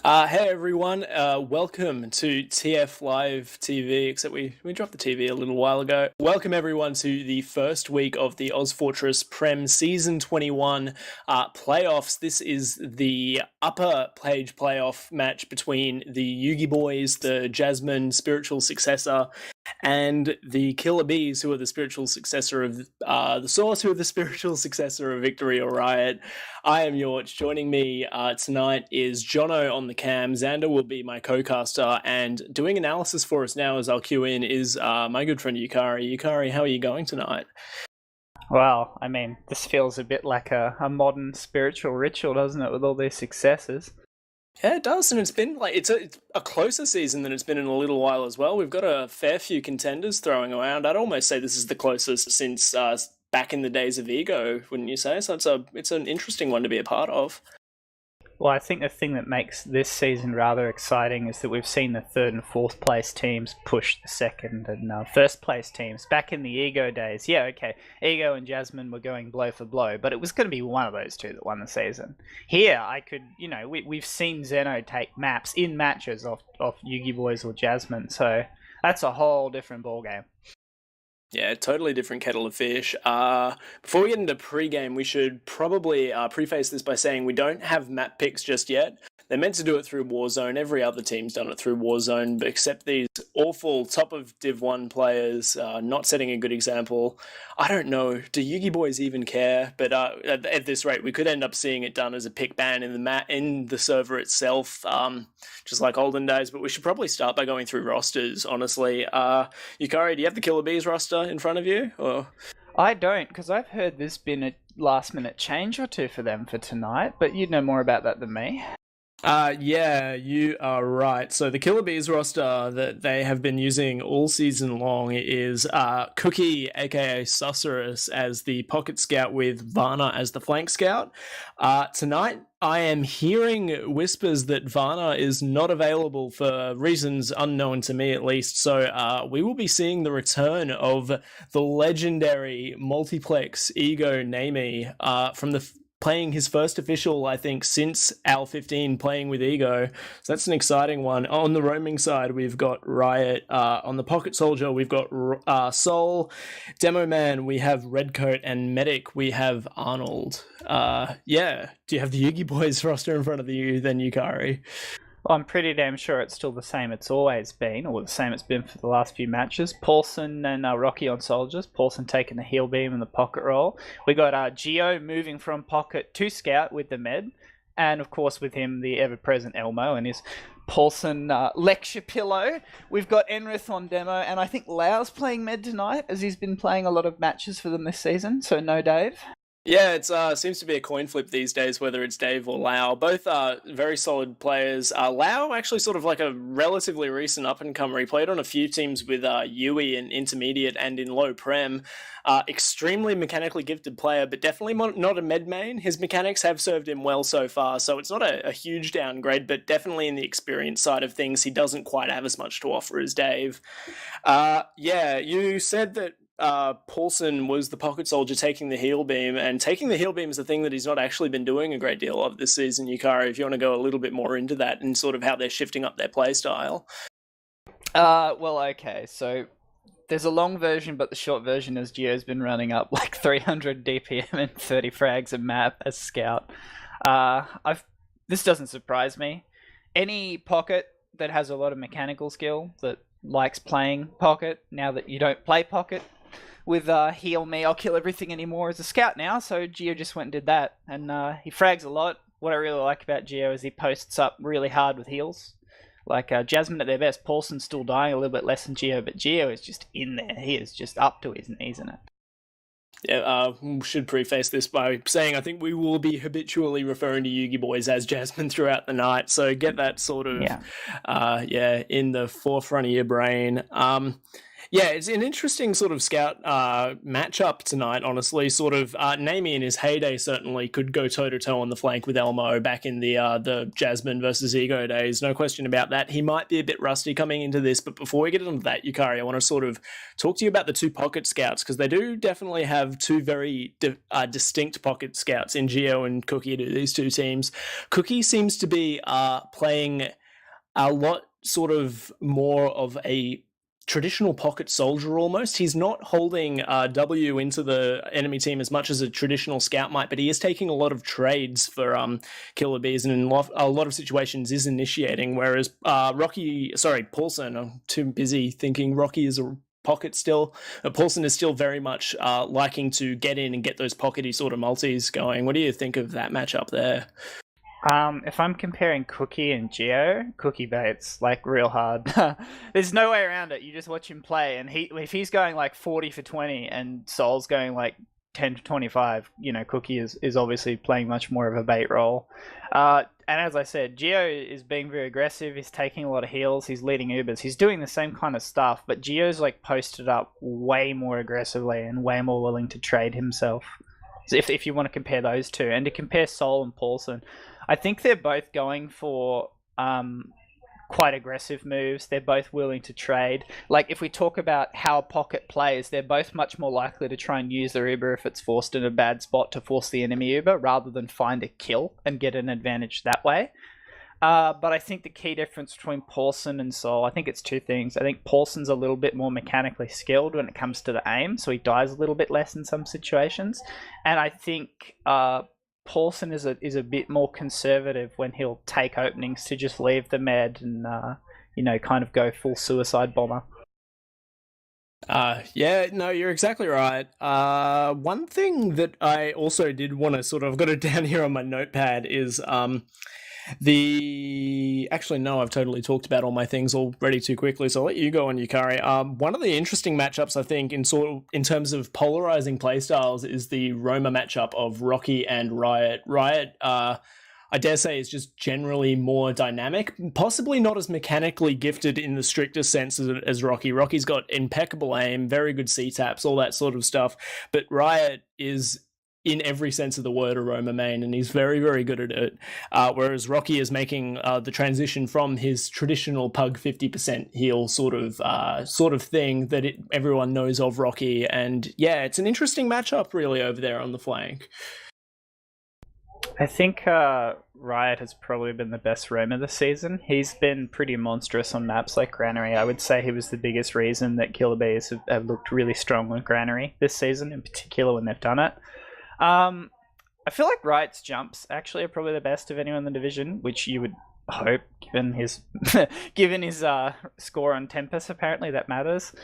Hey everyone, welcome to TF Live TV, except we dropped the TV a little while ago. Welcome everyone to the first week of the ozfortress Prem Season 21 playoffs. This is the upper page playoff match between the YUGIBOYS, the Jasmine spiritual successor, and the KILLA BEEZ, who are the spiritual successor of the Source, who are the spiritual successor of Victory or Riot. I am yauch. Joining me tonight is Johno on the cam. Xander will be my co-caster, and doing analysis for us now as I'll cue in is my good friend Yukari. Yukari, how are you going tonight? Well, I mean, this feels a bit like a modern spiritual ritual, doesn't it, with all these successes? Yeah, it does, and it's been like it's a closer season than it's been in a little while as well. We've got a fair few contenders throwing around. I'd almost say this is the closest since back in the days of Ego, wouldn't you say? So it's an interesting one to be a part of. Well, I think the thing that makes this season rather exciting is that we've seen the third and fourth place teams push the second and first place teams. Back in the Ego days, yeah, okay, Ego and Jasmine were going blow for blow, but it was going to be one of those two that won the season. Here, we've seen Zeno take maps in matches off YUGIBOYS or Jasmine, so that's a whole different ballgame. Yeah, totally different kettle of fish. Before we get into pre-game, we should probably preface this by saying we don't have map picks just yet. They're meant to do it through Warzone. Every other team's done it through Warzone, but except these awful top of Div 1 players not setting a good example. I don't know. Do YUGIBOYS even care? But at this rate, we could end up seeing it done as a pick ban in the server itself, just like olden days. But we should probably start by going through rosters, honestly. Yukari, do you have the KILLA BEEZ roster in front of you? Or? I don't, because I've heard there's been a last-minute change or two for them for tonight, but you'd know more about that than me. Yeah, you are right. So the KILLA BEEZ roster that they have been using all season long is Cookie, aka Susurrus, as the pocket scout with Varna as the flank scout. Tonight, I am hearing whispers that Varna is not available for reasons unknown to me, at least. So we will be seeing the return of the legendary multiplex Ego Namey from the playing his first official, I think, since Al15 playing with Ego. So that's an exciting one. On the roaming side, we've got Riot. On the Pocket Soldier, we've got Soul. Demo Man, we have Redcoat. And Medic, we have Arnold. Yeah. Do you have the YUGIBOYS roster in front of you then, Yukari? Well, I'm pretty damn sure it's still the same it's always been, or the same it's been for the last few matches. Paulson and Rocky on Soldiers. Paulson taking the heal beam and the pocket roll. We got Geo moving from pocket to scout with the med. And, of course, with him, the ever-present Elmo and his Paulson lecture pillow. We've got Enrith on demo, and I think Lau's playing med tonight, as he's been playing a lot of matches for them this season, so no Dave. Yeah, it seems to be a coin flip these days, whether it's Dave or Lau. Both are very solid players. Lau, actually sort of like a relatively recent up-and-comer. He played on a few teams with Yui in intermediate and in low prem. Extremely mechanically gifted player, but definitely not a med main. His mechanics have served him well so far, so it's not a huge downgrade, but definitely in the experience side of things, he doesn't quite have as much to offer as Dave. Yeah, you said that Paulson was the pocket soldier taking the heal beam, and taking the heal beam is the thing that he's not actually been doing a great deal of this season. Yukari, if you want to go a little bit more into that and sort of how they're shifting up their play style. Well, okay, so there's a long version, but the short version is Geo's been running up like 300 DPM and 30 frags a map as scout. This doesn't surprise me. Any pocket that has a lot of mechanical skill that likes playing pocket, now that you don't play pocket with heal me, I'll kill everything anymore as a scout now, so Geo just went and did that, and he frags a lot. What I really like about Geo is he posts up really hard with heals. Like Jasmine at their best, Paulson's still dying a little bit less than Geo, but Geo is just in there. He is just up to his knees in it. Yeah, should preface this by saying I think we will be habitually referring to YUGIBOYS as Jasmine throughout the night, so get that sort of, in the forefront of your brain. Yeah, it's an interesting sort of scout matchup tonight, honestly. Sort of Namie in his heyday certainly could go toe-to-toe on the flank with Elmo back in the Jasmine versus Ego days. No question about that. He might be a bit rusty coming into this, but before we get into that, Yukari, I want to sort of talk to you about the two pocket scouts, because they do definitely have two very distinct pocket scouts in Geo and Cookie to these two teams. Cookie seems to be playing a lot sort of more of a traditional pocket soldier almost. He's not holding W into the enemy team as much as a traditional scout might, but he is taking a lot of trades for KILLA BEEZ, and in a lot of situations is initiating, whereas Paulson, I'm too busy thinking Rocky is a pocket still. Paulson is still very much liking to get in and get those pockety sort of multis going. What do you think of that matchup there? If I'm comparing Cookie and Geo, Cookie baits like real hard. There's no way around it. You just watch him play, and if he's going like 40 for 20 and Soul's going like 10 to 25, Cookie is obviously playing much more of a bait role. And as I said, Geo is being very aggressive. He's taking a lot of heals. He's leading Ubers. He's doing the same kind of stuff, but Geo's like posted up way more aggressively and way more willing to trade himself. So if you want to compare those two, and to compare Soul and Paulson, I think they're both going for quite aggressive moves. They're both willing to trade. Like, if we talk about how Pocket plays, they're both much more likely to try and use their Uber if it's forced in a bad spot to force the enemy Uber, rather than find a kill and get an advantage that way. But I think the key difference between Paulson and Soul, I think it's two things. I think Paulson's a little bit more mechanically skilled when it comes to the aim, so he dies a little bit less in some situations. And I think Paulson is a bit more conservative when he'll take openings to just leave the med and kind of go full suicide bomber. Yeah, no, you're exactly right. One thing that I also did want to sort of, I've got it down here on my notepad, is actually, no, I've totally talked about all my things already too quickly, so I'll let you go on, Yukari. One of the interesting matchups, I think, in terms of polarizing playstyles, is the Roma matchup of Rocky and Riot. Riot, I dare say, is just generally more dynamic, possibly not as mechanically gifted in the strictest sense as Rocky. Rocky's got impeccable aim, very good C-taps, all that sort of stuff, but Riot is, in every sense of the word, a Roma main, and he's very, very good at it. Whereas Rocky is making the transition from his traditional pug 50% heal sort of thing that everyone knows of Rocky. And yeah, it's an interesting matchup really over there on the flank. I think Riot has probably been the best Roma this season. He's been pretty monstrous on maps like Granary. I would say he was the biggest reason that KILLA BEEZ have looked really strong on Granary this season, in particular when they've done it. I feel like Riot's jumps actually are probably the best of anyone in the division, which you would hope, given his score on Tempest. Apparently that matters.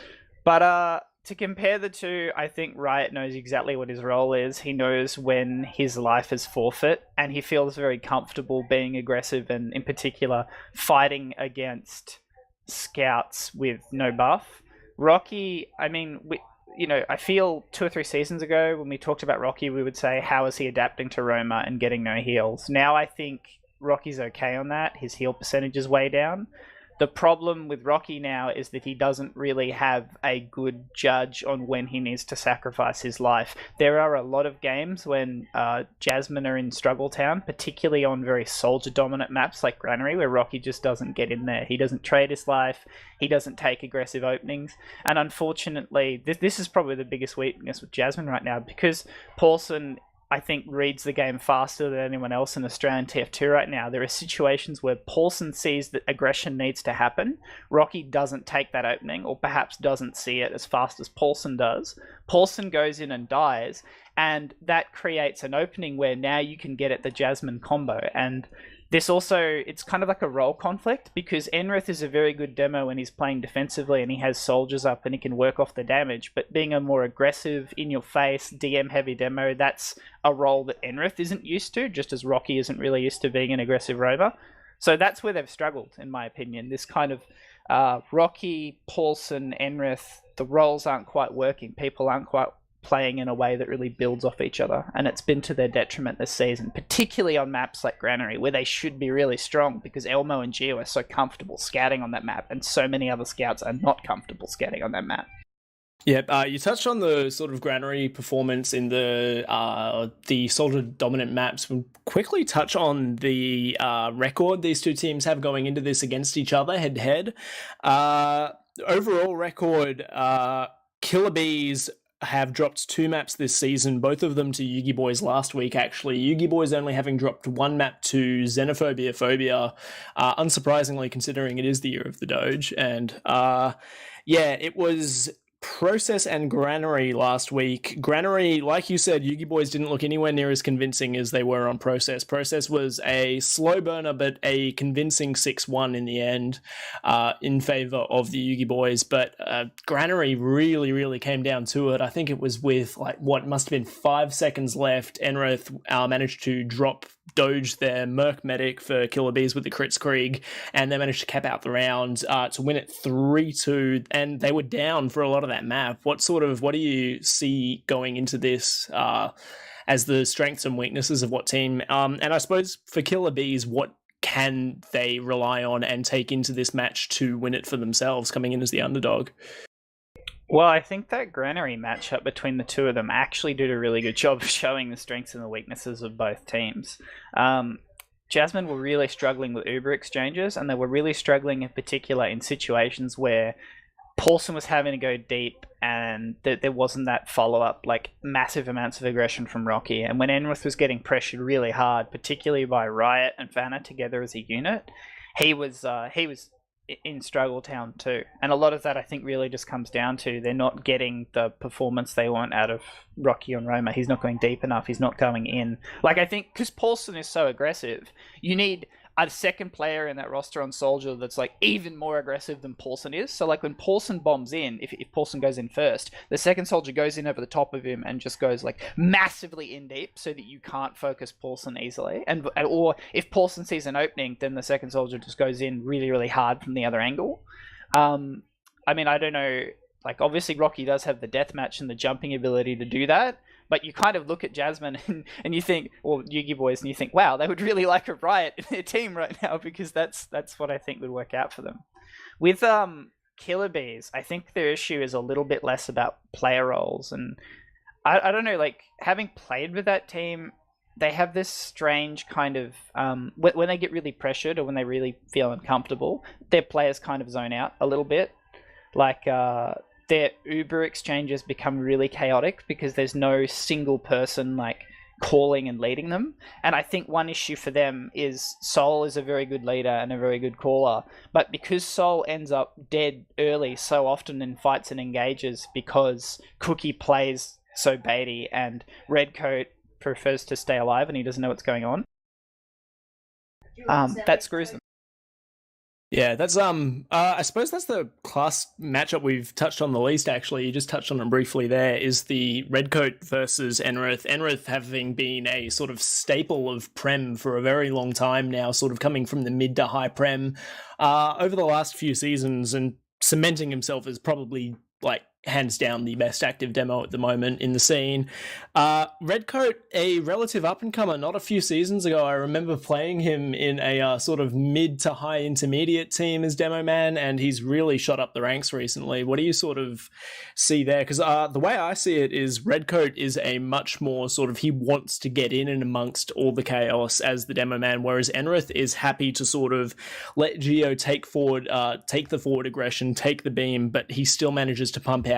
But to compare the two, I think Riot knows exactly what his role is. He knows when his life is forfeit, and he feels very comfortable being aggressive, and in particular fighting against scouts with no buff. Rocky, I mean, I feel 2 or 3 seasons ago when we talked about Rocky, we would say, how is he adapting to Roma and getting no heals? Now I think Rocky's okay on that. His heal percentage is way down. The problem with Rocky now is that he doesn't really have a good judge on when he needs to sacrifice his life. There are a lot of games when Jasmine are in Struggle Town, particularly on very soldier-dominant maps like Granary, where Rocky just doesn't get in there. He doesn't trade his life. He doesn't take aggressive openings. And unfortunately, this is probably the biggest weakness with Jasmine right now, because Paulson, I think, reads the game faster than anyone else in Australian TF2 right now. There are situations where Paulson sees that aggression needs to happen. Rocky doesn't take that opening, or perhaps doesn't see it as fast as Paulson does. Paulson goes in and dies, and that creates an opening where now you can get at the Jasmine combo. And this also, it's kind of like a role conflict, because Enrith is a very good demo when he's playing defensively and he has soldiers up and he can work off the damage, but being a more aggressive, in-your-face, DM-heavy demo, that's a role that Enrith isn't used to, just as Rocky isn't really used to being an aggressive rover. So that's where they've struggled, in my opinion. This kind of Rocky, Paulson, Enrith, the roles aren't quite working. People aren't quite playing in a way that really builds off each other, and it's been to their detriment this season, particularly on maps like Granary, where they should be really strong because Elmo and Geo are so comfortable scouting on that map, and so many other scouts are not comfortable scouting on that map. Yeah, you touched on the sort of Granary performance in the soldier dominant maps. We'll quickly touch on the record these two teams have going into this against each other head to head. Overall record, KILLA BEEZ have dropped 2 maps this season, both of them to YUGIBOYS last week, actually. YUGIBOYS only having dropped 1 map to Xenophobia Phobia, unsurprisingly considering it is the year of the Doge. And it was Process and Granary last week. Granary, like you said, YUGIBOYS didn't look anywhere near as convincing as they were on Process. Process was a slow burner, but a convincing 6-1 in the end, in favor of the YUGIBOYS. But Granary really, really came down to it. I think it was with what must have been 5 seconds left. Enroth managed to drop Doge their Merc Medic for KILLA BEEZ with the Crits Krieg, and they managed to cap out the round to win it 3-2, and they were down for a lot of that map. What do you see going into this as the strengths and weaknesses of what team? And I suppose for KILLA BEEZ, what can they rely on and take into this match to win it for themselves, coming in as the underdog? Well, I think that Granary matchup between the two of them actually did a really good job of showing the strengths and the weaknesses of both teams. Jasmine were really struggling with Uber exchanges, and they were really struggling in particular in situations where Paulson was having to go deep and there wasn't that follow-up, massive amounts of aggression from Rocky. And when Enroth was getting pressured really hard, particularly by Riot and Vanna together as a unit, he was in Struggle Town too. And a lot of that I think really just comes down to they're not getting the performance they want out of Rocky on Roma. He's not going deep enough. He's not going in. I think because Paulson is so aggressive, you need a second player in that roster on Soldier that's even more aggressive than Paulson is. So when Paulson bombs in, if Paulson goes in first, the second Soldier goes in over the top of him and just goes massively in deep so that you can't focus Paulson easily. Or if Paulson sees an opening, then the second Soldier just goes in really, really hard from the other angle. I don't know. Obviously Rocky does have the deathmatch and the jumping ability to do that. But you kind of look at Jasmine and you think, or YUGIBOYS, and you think, wow, they would really like a Riot in their team right now, because that's what I think would work out for them. With KILLA BEEZ, I think their issue is a little bit less about player roles. And I don't know, having played with that team, they have this strange kind of, when they get really pressured or when they really feel uncomfortable, their players kind of zone out a little bit. Their Uber exchanges become really chaotic because there's no single person calling and leading them. And I think one issue for them is Sol is a very good leader and a very good caller, but because Sol ends up dead early so often in fights and engages because Cookie plays so baity and Redcoat prefers to stay alive and he doesn't know what's going on, that screws them. Yeah, that's I suppose that's the class matchup we've touched on the least, actually. You just touched on it briefly there, is the Redcoat versus Enroth. Enroth having been a sort of staple of Prem for a very long time now, sort of coming from the mid to high Prem over the last few seasons and cementing himself as probably hands down the best active demo at the moment in the scene. Redcoat, a relative up-and-comer, not a few seasons ago, I remember playing him in a sort of mid to high intermediate team as demo man, and he's really shot up the ranks recently. What do you sort of see there? Because the way I see it is Redcoat is a much more sort of, he wants to get in and amongst all the chaos as the demo man, whereas Enroth is happy to sort of let Geo take the forward aggression, take the beam, but he still manages to pump out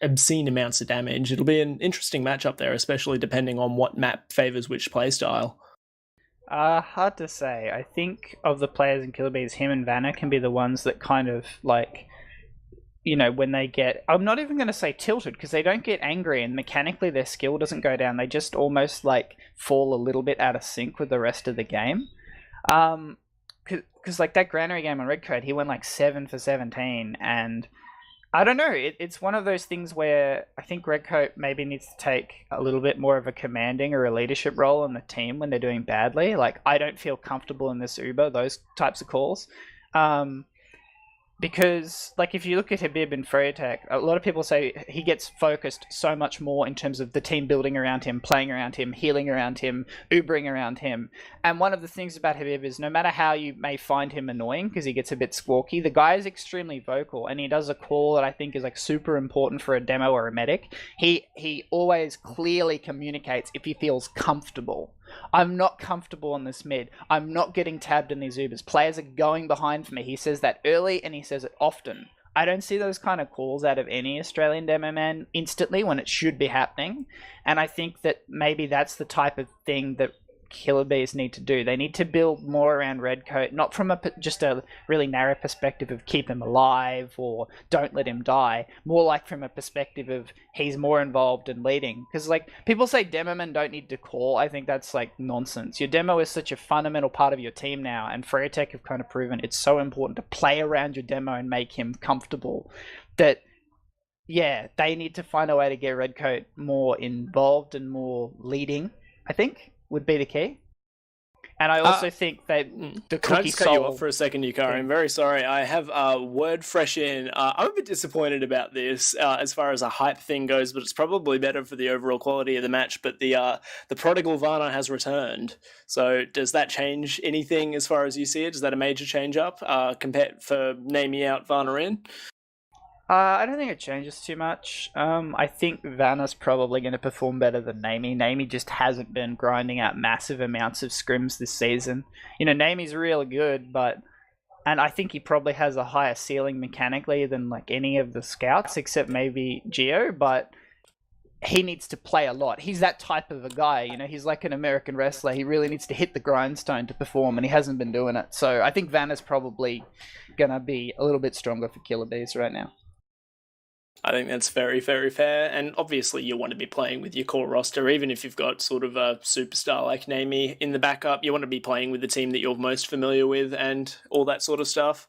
obscene amounts of damage. It'll be an interesting matchup there, especially depending on what map favors which playstyle. Hard to say. I think of the players in KILLA BEEZ, him and Vanna can be the ones that kind of when they get, I'm not even going to say tilted, because they don't get angry and mechanically their skill doesn't go down. They just almost fall a little bit out of sync with the rest of the game. Because that Granary game on Redcoat, he went 7 for 17, and I don't know. It's one of those things where I think Redcoat maybe needs to take a little bit more of a commanding or a leadership role on the team when they're doing badly. I don't feel comfortable in this Uber, those types of calls. Because, like, if you look at Habib and Freyatek, a lot of people say he gets focused so much more in terms of the team building around him, playing around him, healing around him, Ubering around him. And one of the things about Habib is no matter how you may find him annoying, because he gets a bit squawky, the guy is extremely vocal, and he does a call that I think is, like, super important for a demo or a medic. He always clearly communicates if he feels comfortable. I'm not comfortable on this mid. I'm not getting tabbed in these Ubers. Players are going behind for me. He says that early and he says it often. I don't see those kind of calls out of any Australian demo man instantly when it should be happening. And I think that maybe that's the type of thing that KILLA BEEZ need to do. They need to build more around Redcoat, not from just a really narrow perspective of keep him alive or don't let him die, more like from a perspective of he's more involved in leading. Because, like, people say demo men don't need to call. I think that's, like, nonsense. Your demo is such a fundamental part of your team now, and Freyatek have kind of proven it's so important to play around your demo and make him comfortable that, yeah, they need to find a way to get Redcoat more involved and more leading, I think, would be the key. And I also think that the Can I cookie just cut you soul... off for a second, Yukari? I'm very sorry. I have word fresh in. I'm a bit disappointed about this as far as a hype thing goes, but it's probably better for the overall quality of the match. But the prodigal Varna has returned. So does that change anything as far as you see it? Is that a major change up compared for Namey out, Varna in? I don't think it changes too much. I think Vanna's probably going to perform better than Namey. Namey just hasn't been grinding out massive amounts of scrims this season. You know, Namey's really good, and I think he probably has a higher ceiling mechanically than, like, any of the scouts, except maybe Geo, but he needs to play a lot. He's that type of a guy, you know, he's like an American wrestler. He really needs to hit the grindstone to perform, and he hasn't been doing it. So I think Vanna's probably going to be a little bit stronger for KILLA BEEZ right now. I think that's very, very fair. And obviously you want to be playing with your core roster, even if you've got sort of a superstar like Namey in the backup. You want to be playing with the team that you're most familiar with and all that sort of stuff.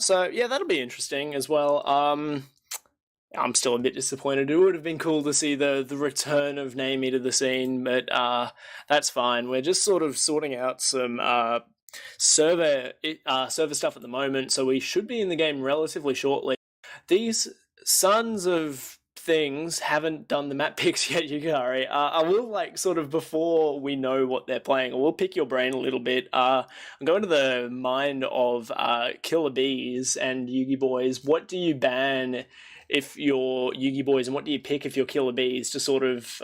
So, yeah, that'll be interesting as well. I'm still a bit disappointed. It would have been cool to see the return of Namey to the scene, but that's fine. We're just sort of sorting out some server stuff at the moment, so we should be in the game relatively shortly. These Sons of Things haven't done the map picks yet, Yukari. I will, like, sort of before we know what they're playing, I will pick your brain a little bit. I'm going to the mind of KILLA BEEZ and YUGIBOYS. What do you ban if you're YUGIBOYS, and what do you pick if you're KILLA BEEZ to sort of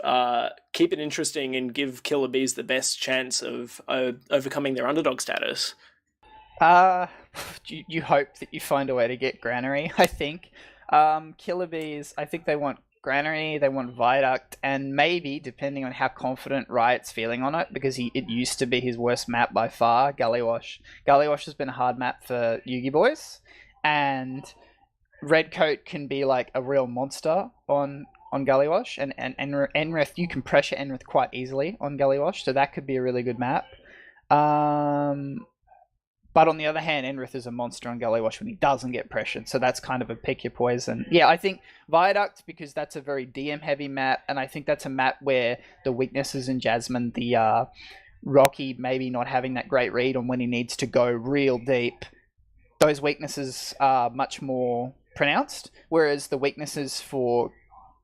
keep it interesting and give KILLA BEEZ the best chance of overcoming their underdog status? You hope that you find a way to get Granary, I think. KILLA BEEZ, I think they want Granary, they want Viaduct, and maybe, depending on how confident Riot's feeling on it, because it used to be his worst map by far, Gullywash. Gullywash has been a hard map for YUGIBOYS, and Redcoat can be, like, a real monster on Gullywash, and Enrith, you can pressure Enrith quite easily on Gullywash, so that could be a really good map. But on the other hand, Enrith is a monster on Gullywash when he doesn't get pressured, so that's kind of a pick your poison. Yeah, I think Viaduct, because that's a very DM-heavy map, and I think that's a map where the weaknesses in Jasmine, the Rocky maybe not having that great read on when he needs to go real deep, those weaknesses are much more pronounced, whereas the weaknesses for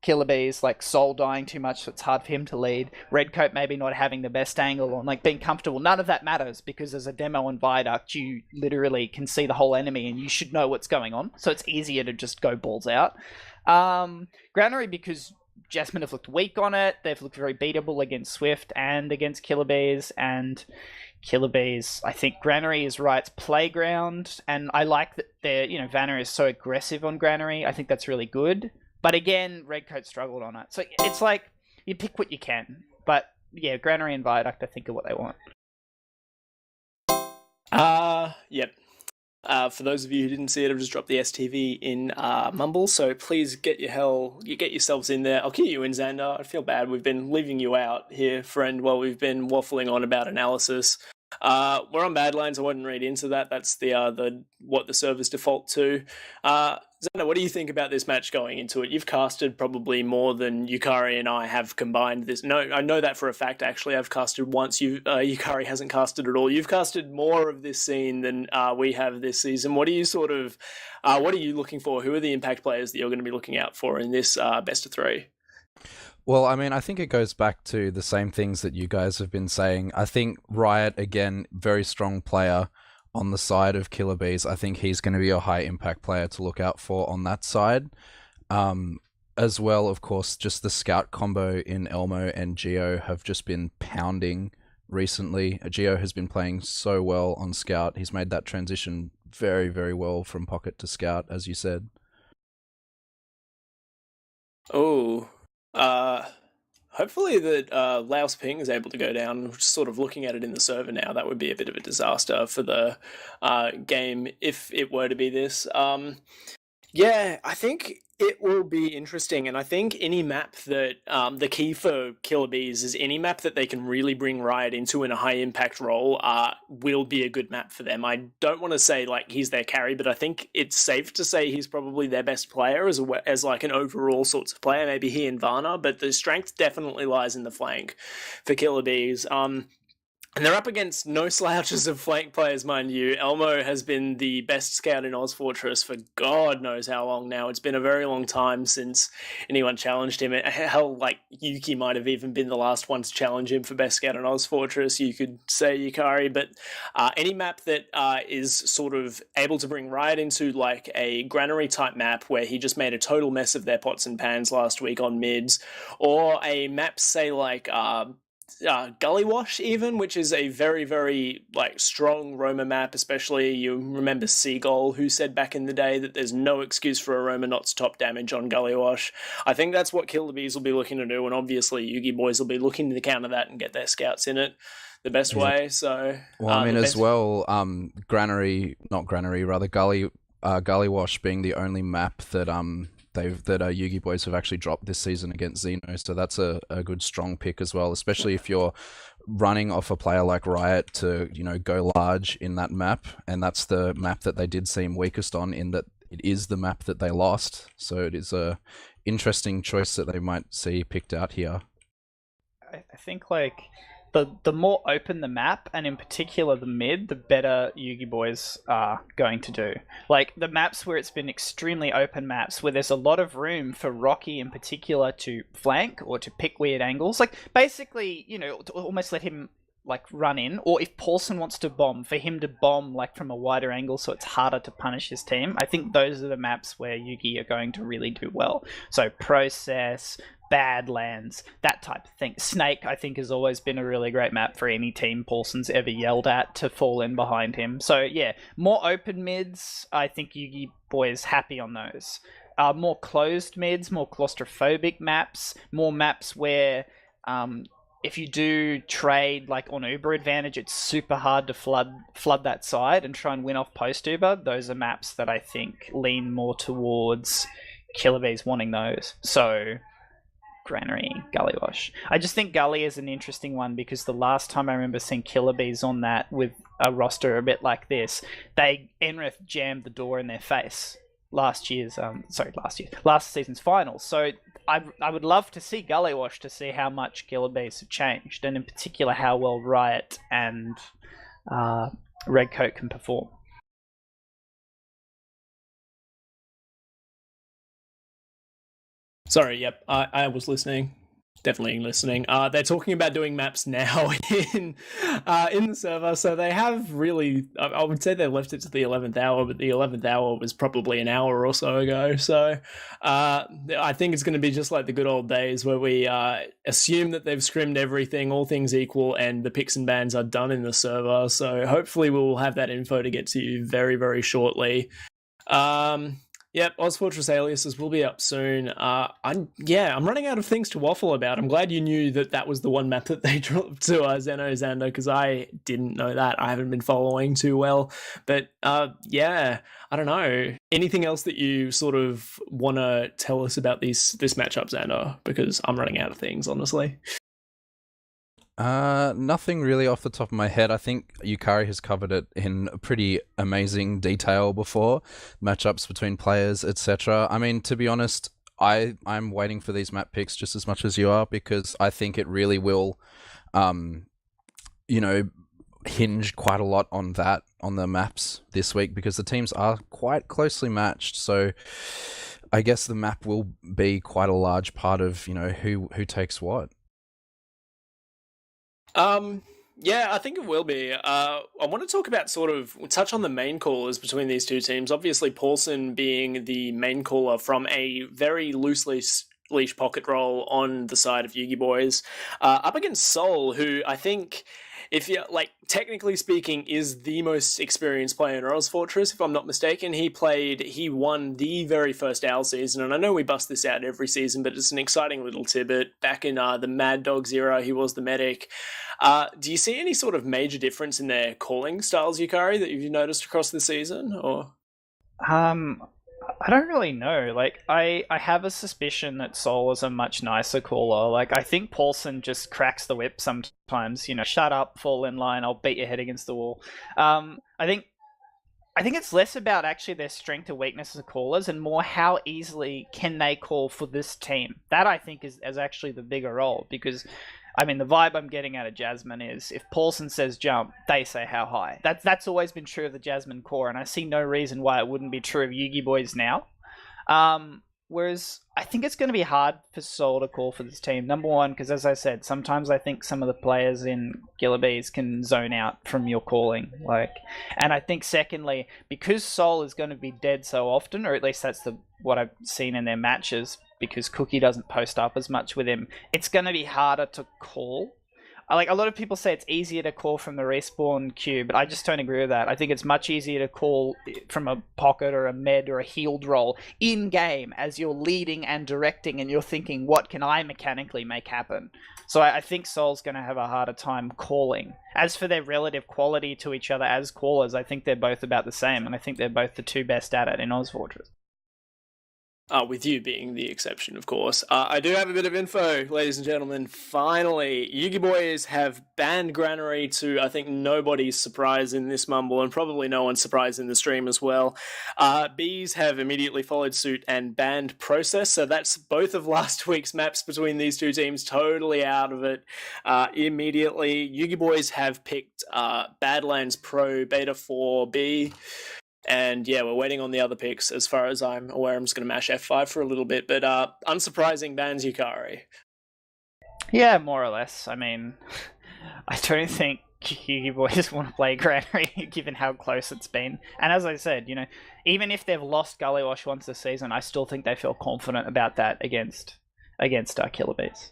KILLA BEEZ, like Soul dying too much, so it's hard for him to lead. Redcoat maybe not having the best angle on, like, being comfortable. None of that matters, because as a demo on Viaduct, you literally can see the whole enemy and you should know what's going on. So it's easier to just go balls out. Granary, because Jasmine have looked weak on it. They've looked very beatable against Swift and against KILLA BEEZ. And KILLA BEEZ, I think Granary is Riot's playground. And I like that Vanna is so aggressive on Granary. I think that's really good. But again, Redcoat struggled on it. So it's like, you pick what you can. But yeah, Granary and Viaduct, I think, are what they want. Yep. For those of you who didn't see it, I've just dropped the STV in Mumble, so please get yourselves in there. I'll keep you in, Xander. I feel bad. We've been leaving you out here, friend, while we've been waffling on about analysis. We're on Badlands. I wouldn't read into that. That's the what the servers default to. Xander, what do you think about this match going into it? You've casted probably more than Yukari and I have combined this. No, I know that for a fact, actually. I've casted once. Yukari hasn't casted at all. You've casted more of this scene than we have this season. What are you what are you looking for? Who are the impact players that you're going to be looking out for in this best of three? Well, I mean, I think it goes back to the same things that you guys have been saying. I think Riot, again, very strong player on the side of KILLA BEEZ. I think he's going to be a high impact player to look out for on that side. As well, of course, just the scout combo in Elmo and Geo have just been pounding recently. Geo has been playing so well on scout. He's made that transition very, very well from pocket to scout, as you said. Oh, hopefully that Laos ping is able to go down. Just sort of looking at it in the server now, that would be a bit of a disaster for the game if it were to be this. Yeah, I think it will be interesting, and I think any map that the key for KILLA BEEZ is any map that they can really bring Riot into in a high impact role will be a good map for them. I don't want to say like he's their carry, but I think it's safe to say he's probably their best player as like an overall sorts of player. Maybe he and Varna, but the strength definitely lies in the flank for KILLA BEEZ. And they're up against no slouches of flank players, mind you. Elmo has been the best scout in ozfortress for God knows how long now. It's been a very long time since anyone challenged him. Hell, like, Yuki might have even been the last one to challenge him for best scout in ozfortress. You could say Yukari, but any map that is sort of able to bring Riot into, like, a granary type map where he just made a total mess of their pots and pans last week on mids, or a map, say, like... Gully Wash even, which is a very, very like strong Roma map, especially you remember Seagull, who said back in the day that there's no excuse for a Roma not to top damage on Gully Wash. I think that's what KILLA BEEZ will be looking to do, and obviously YUGIBOYS will be looking to counter that and get their scouts in it the best way. So well, I mean, as well, Gully Wash being the only map that YUGIBOYS have actually dropped this season against Xeno, so that's a good strong pick as well, especially if you're running off a player like Riot to, you know, go large in that map, and that's the map that they did seem weakest on, in that it is the map that they lost, so it is a interesting choice that they might see picked out here. I think like the more open the map, and in particular the mid, the better YUGIBOYS are going to do. Like the maps where it's been extremely open maps, where there's a lot of room for Rocky in particular to flank or to pick weird angles. Like basically, you know, to almost let him like run in, or if Paulson wants to bomb, for him to bomb like from a wider angle so it's harder to punish his team. I think those are the maps where Yugi are going to really do well. So Process, Badlands, that type of thing. Snake, I think, has always been a really great map for any team Paulson's ever yelled at to fall in behind him. So yeah, more open mids, I think YUGIBOYS happy on those. More closed mids, more claustrophobic maps, more maps where if you do trade like on Uber advantage, it's super hard to flood that side and try and win off post Uber. Those are maps that I think lean more towards KILLA BEEZ wanting those. So Granary, Gully Wash. I just think Gully is an interesting one because the last time I remember seeing KILLA BEEZ on that with a roster a bit like this, Enrith jammed the door in their face last season's finals. So I would love to see Gully Wash to see how much KILLA BEEZ have changed, and in particular how well Riot and Redcoat can perform. Sorry, yep, I was listening. Definitely listening. They're talking about doing maps now in the server, so they have really... I would say they left it to the 11th hour, but the 11th hour was probably an hour or so ago. So I think it's going to be just like the good old days where we assume that they've scrimmed everything, all things equal, and the picks and bans are done in the server. So hopefully we'll have that info to get to you very, very shortly. Yep, ozfortress aliases will be up soon. I'm running out of things to waffle about. I'm glad you knew that was the one map that they dropped to Xander, because I didn't know that. I haven't been following too well. But I don't know. Anything else that you sort of want to tell us about this matchup, Xander? Because I'm running out of things, honestly. Nothing really off the top of my head. I think Yukari has covered it in pretty amazing detail before, matchups between players, etc. I mean, to be honest, I'm waiting for these map picks just as much as you are, because I think it really will, hinge quite a lot on the maps this week, because the teams are quite closely matched. So I guess the map will be quite a large part of, who takes what. Yeah, I think it will be. I want to talk about touch on the main callers between these two teams. Obviously, Paulson being the main caller from a very loosely leash pocket role on the side of YUGIBOYS, up against Sol, who I think, if you technically speaking, is the most experienced player in ozfortress, if I'm not mistaken. He won the very first OWL season, and I know we bust this out every season, but it's an exciting little tidbit. Back in the Mad Dogs era, he was the medic. Do you see any sort of major difference in their calling styles, Yukari, that you've noticed across the season, or? I don't really know. I have a suspicion that Sol is a much nicer caller. I think Paulson just cracks the whip sometimes. Shut up, fall in line, I'll beat your head against the wall. I think it's less about actually their strength or weakness as callers, and more how easily can they call for this team. That I think is actually the bigger role, because the vibe I'm getting out of Jasmine is if Paulson says jump, they say how high. That's always been true of the Jasmine core, and I see no reason why it wouldn't be true of YUGIBOYS now. Whereas I think it's going to be hard for Sol to call for this team. Number one, because as I said, sometimes I think some of the players in KILLA BEEZ can zone out from your calling. And I think secondly, because Sol is going to be dead so often, or at least that's what I've seen in their matches, because Cookie doesn't post up as much with him, it's going to be harder to call. A lot of people say it's easier to call from the respawn queue, but I just don't agree with that. I think it's much easier to call from a pocket or a med or a healed role in-game as you're leading and directing and you're thinking, what can I mechanically make happen? So I think Sol's going to have a harder time calling. As for their relative quality to each other as callers, I think they're both about the same, and I think they're both the two best at it in ozfortress. With you being the exception, of course. I do have a bit of info, ladies and gentlemen. Finally, YUGIBOYS have banned Granary, to, I think, nobody's surprise in this mumble, and probably no one's surprised in the stream as well. Bees have immediately followed suit and banned Process, so that's both of last week's maps between these two teams totally out of it immediately. YUGIBOYS have picked Badlands Pro Beta 4B. And yeah, we're waiting on the other picks. As far as I'm aware, I'm just going to mash F5 for a little bit. But unsurprising, bans Yukari. Yeah, more or less. I don't think YUGIBOYS want to play Granary, given how close it's been. And as I said, even if they've lost Gully Wash once this season, I still think they feel confident about that against KILLA BEEZ.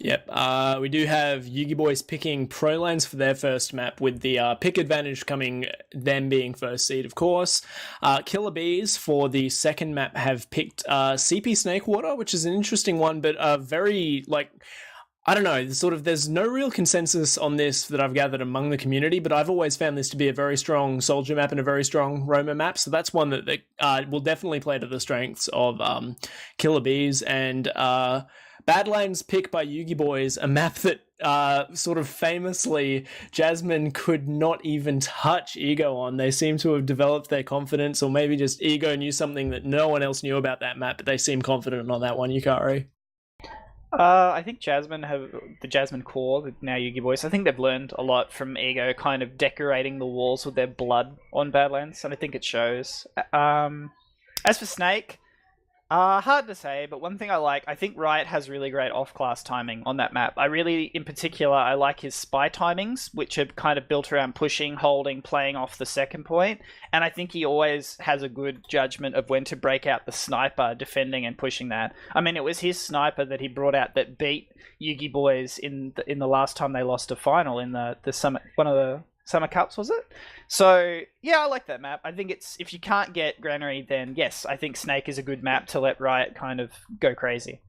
Yep, we do have YUGIBOYS picking Pro Lanes for their first map, with the pick advantage coming them being first seed, of course. KILLA BEEZ for the second map have picked CP Snakewater, which is an interesting one, but very, I don't know, there's no real consensus on this that I've gathered among the community, but I've always found this to be a very strong Soldier map and a very strong Roma map, so that's one that will definitely play to the strengths of KILLA BEEZ. And Badlands pick by YUGIBOYS, a map that famously Jasmine could not even touch Ego on. They seem to have developed their confidence, or maybe just Ego knew something that no one else knew about that map, but they seem confident on that one, Yukari. I think the Jasmine core, now YUGIBOYS, I think they've learned a lot from Ego kind of decorating the walls with their blood on Badlands, and I think it shows. As for Snake, hard to say, but one thing I think Riot has really great off-class timing on that map. In particular, I like his spy timings, which are kind of built around pushing, holding, playing off the second point, and I think he always has a good judgment of when to break out the sniper, defending and pushing that. It was his sniper that he brought out that beat YUGIBOYS in the last time they lost a final in the summer, one of the Summer Cups, was it? So yeah, I like that map. I think if you can't get Granary, then yes, I think Snake is a good map to let Riot kind of go crazy.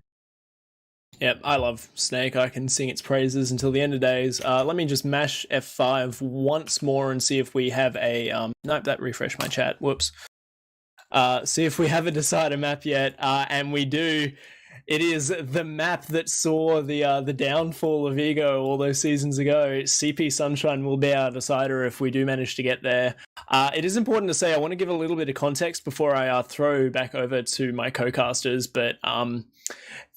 Yep, I love Snake. I can sing its praises until the end of days. Let me just mash F5 once more and see if we have a nope, that refreshed my chat. Whoops. See if we have a decider map yet, and we do. It is the map that saw the downfall of Ego all those seasons ago. CP Sunshine will be our decider if we do manage to get there. It is important to say I want to give a little bit of context before I throw back over to my co-casters, but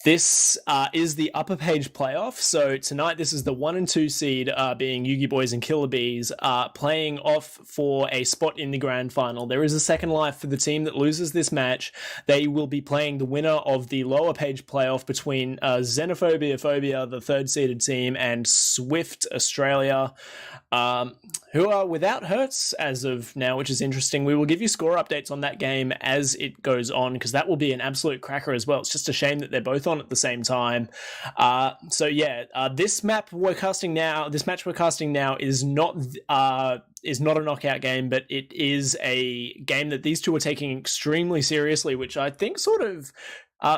this is the upper page playoff. So tonight, this is the 1 and 2 seed, being YUGIBOYS and KILLA BEEZ, playing off for a spot in the grand final. There is a second life for the team that loses this match. They will be playing the winner of the lower page playoff between Xenophobia Phobia, the third seeded team, and Swift Australia, who are without Hertz as of now, which is interesting. We will give you score updates on that game as it goes on, because that will be an absolute cracker as well. It's just a shame that they're both on at the same time. This match we're casting now is not a knockout game, but it is a game that these two are taking extremely seriously, which I think sort of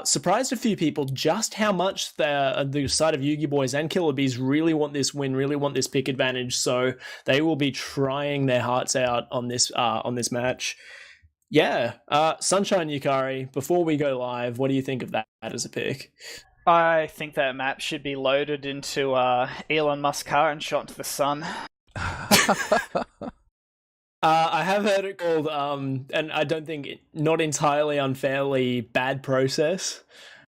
surprised a few people just how much the side of YUGIBOYS and KILLA BEEZ really want this win, really want this pick advantage. So they will be trying their hearts out on this match. Yeah, Sunshine Yukari, before we go live, what do you think of that as a pick? I think that map should be loaded into Elon Musk car and shot into the sun. I have heard it called, and I don't think not entirely unfairly, bad process.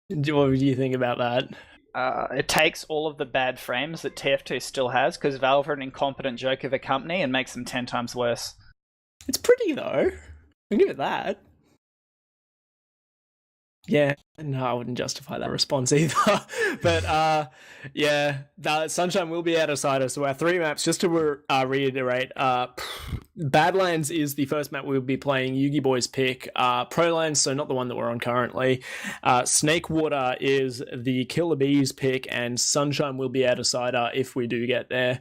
What do you think about that? It takes all of the bad frames that TF2 still has, because Valve are an incompetent joke of a company, and makes them 10 times worse. It's pretty, though. I'll give it that. Yeah, no, I wouldn't justify that response either. But the Sunshine will be out of cider. So our 3 maps, just to reiterate, Badlands is the first map we'll be playing. YUGIBOYS pick. Prolands, so not the one that we're on currently. Snakewater is the KILLA BEEZ pick, and Sunshine will be out of cider if we do get there.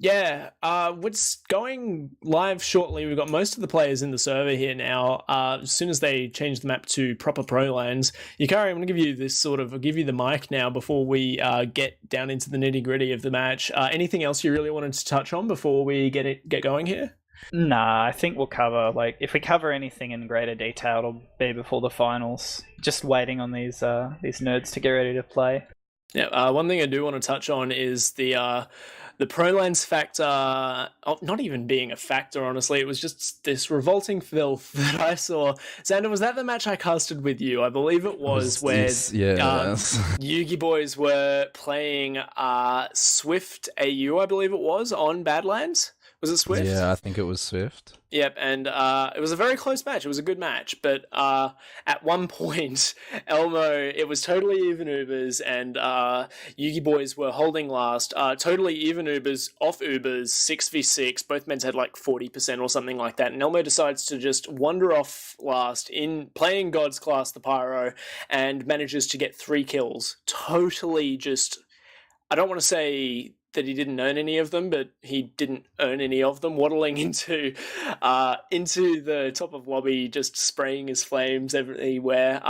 What's going live shortly. We've got most of the players in the server here now. As soon as they change the map to proper pro lands, Yukari, I'm going to give you the mic now before we get down into the nitty gritty of the match. Anything else you really wanted to touch on before we get going here? Nah, I think we'll cover, if we cover anything in greater detail, it'll be before the finals. Just waiting on these nerds to get ready to play. Yeah, one thing I do want to touch on is the Prolands factor, not even being a factor, honestly. It was just this revolting filth that I saw. Xander, was that the match I casted with you? I believe it was where YUGIBOYS were playing Swift AU, I believe it was, on Badlands. Was it Swift? Yeah, I think it was Swift. Yep, and it was a very close match. It was a good match, but at one point, Elmo, it was totally even Ubers, and YUGIBOYS were holding last. Totally even Ubers, off Ubers, 6v6. Both men's had 40% or something like that, and Elmo decides to just wander off last in playing God's Class, the Pyro, and manages to get 3 kills. Totally just, I don't want to say that he didn't earn any of them, but he didn't earn any of them, waddling into the top of lobby, just spraying his flames everywhere.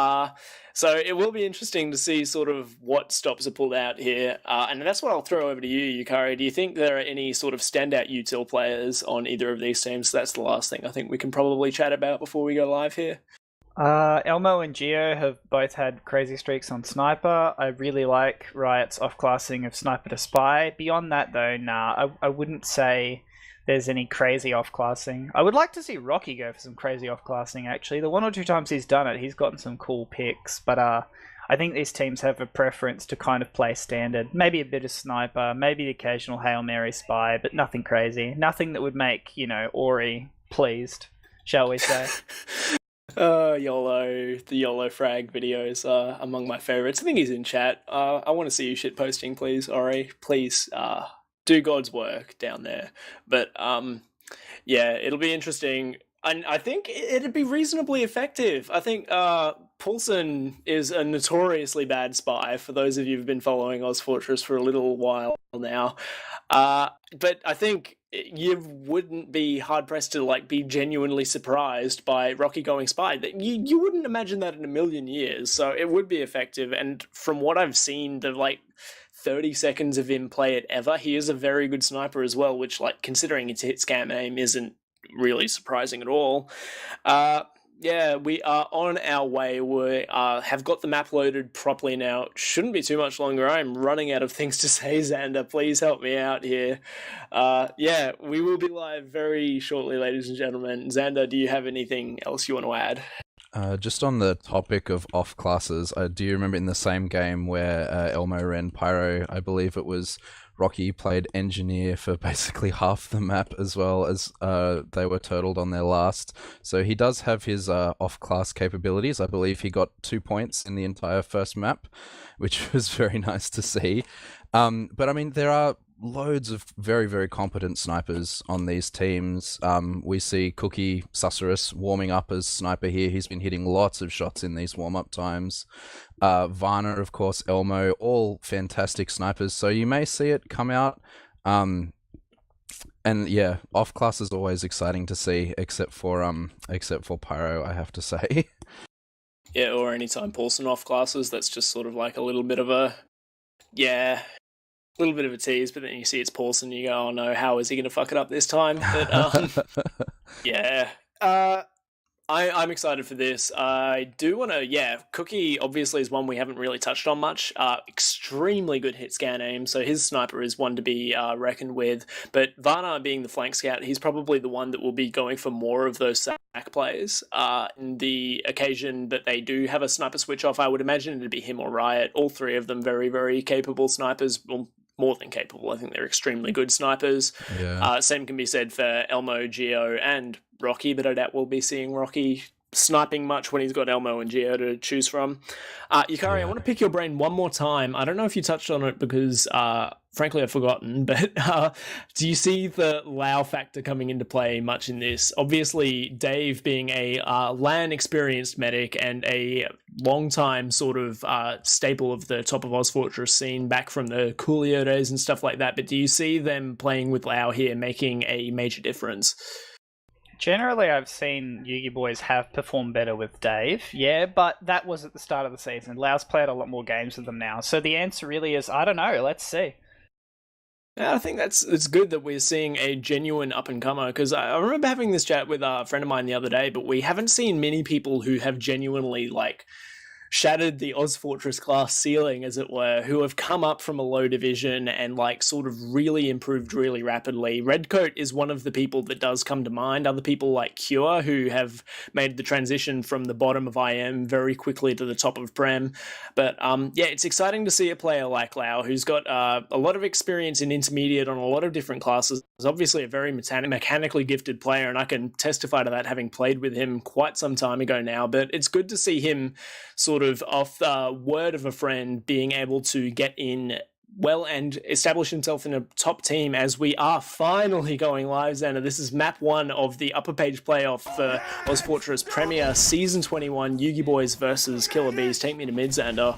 So it will be interesting to see sort of what stops are pulled out here. And that's what I'll throw over to you, Yukari. Do you think there are any sort of standout util players on either of these teams? That's the last thing I think we can probably chat about before we go live here. Elmo and Geo have both had crazy streaks on Sniper. I really like Riot's off-classing of Sniper to Spy. Beyond that, though, nah, I wouldn't say there's any crazy off-classing. I would like to see Rocky go for some crazy off-classing, actually. The 1 or 2 times he's done it, he's gotten some cool picks. But I think these teams have a preference to kind of play standard. Maybe a bit of Sniper, maybe the occasional Hail Mary Spy, but nothing crazy. Nothing that would make, Ori pleased, shall we say. The YOLO frag videos are among my favorites. I think he's in chat. I want to see you shit posting, please, Ori. Please, do God's work down there. But, it'll be interesting. And I think it'd be reasonably effective. I think, Poulsen is a notoriously bad spy, for those of you who've been following ozfortress for a little while now. But I think you wouldn't be hard-pressed to be genuinely surprised by Rocky going spy. You wouldn't imagine that in a million years, so it would be effective. And from what I've seen, the 30 seconds of him play it ever, he is a very good sniper as well, which considering his hit scam aim isn't really surprising at all. Yeah, we are on our way. We have got the map loaded properly now. Shouldn't be too much longer. I'm running out of things to say, Xander. Please help me out here. Yeah, we will be live very shortly, ladies and gentlemen. Xander, do you have anything else you want to add? Just on the topic of off classes, do you remember in the same game where Elmo ran Pyro, I believe it was Rocky played Engineer for basically half the map as well as they were turtled on their last. So he does have his off-class capabilities. I believe he got 2 points in the entire first map, which was very nice to see. But I mean, there are loads of very, very competent snipers on these teams. We see Cookie Susurrus warming up as sniper here. He's been hitting lots of shots in these warm-up times. Varna, of course, Elmo, all fantastic snipers. So you may see it come out. And yeah, off class is always exciting to see, except for Pyro, I have to say. Yeah, or anytime Paulson off classes, that's just sort of like a little bit of a tease, but then you see it's Paulson, you go, oh no, how is he going to fuck it up this time? But yeah, I'm excited for this. I do want to, Cookie obviously is one we haven't really touched on much. Extremely good hit scan aim, so his sniper is one to be reckoned with. But Varna being the flank scout, he's probably the one that will be going for more of those sack plays. In the occasion that they do have a sniper switch off, I would imagine it'd be him or Riot. All three of them very, very capable snipers. Well, more than capable. I think they're extremely good snipers. Yeah. Same can be said for Elmo, Geo, and Rocky, but I doubt we'll be seeing Rocky sniping much when he's got Elmo and Geo to choose from. Yukari, I want to pick your brain one more time. I don't know if you touched on it because, frankly, I've forgotten, but do you see the Lao factor coming into play much in this? Obviously, Dave being a LAN experienced medic and a long-time sort of staple of the top of ozfortress scene back from the Coolio days and stuff like that, but do you see them playing with Lao here making a major difference? Generally, I've seen YUGIBOYS have performed better with Dave, yeah, but that was at the start of the season. Lau's played a lot more games with them now, so the answer really is, I don't know, let's see. Yeah, I think it's good that we're seeing a genuine up-and-comer, because I remember having this chat with a friend of mine the other day, but we haven't seen many people who have genuinely, like, shattered the ozfortress class ceiling, as it were, who have come up from a low division and like sort of really improved really rapidly. Redcoat is one of the people that does come to mind. Other people like Cure, who have made the transition from the bottom of IM very quickly to the top of Prem. But yeah, it's exciting to see a player like Lao, who's got a lot of experience in intermediate on a lot of different classes. He's obviously a very mechanically gifted player, and I can testify to that having played with him quite some time ago now. But it's good to see him sort of off the word of a friend being able to get in well and establish himself in a top team as we are finally going live, Xander. This is map 1 of the upper page playoff for ozfortress Premier Season 21 YUGIBOYS versus KILLA BEEZ. Take me to mid, Xander.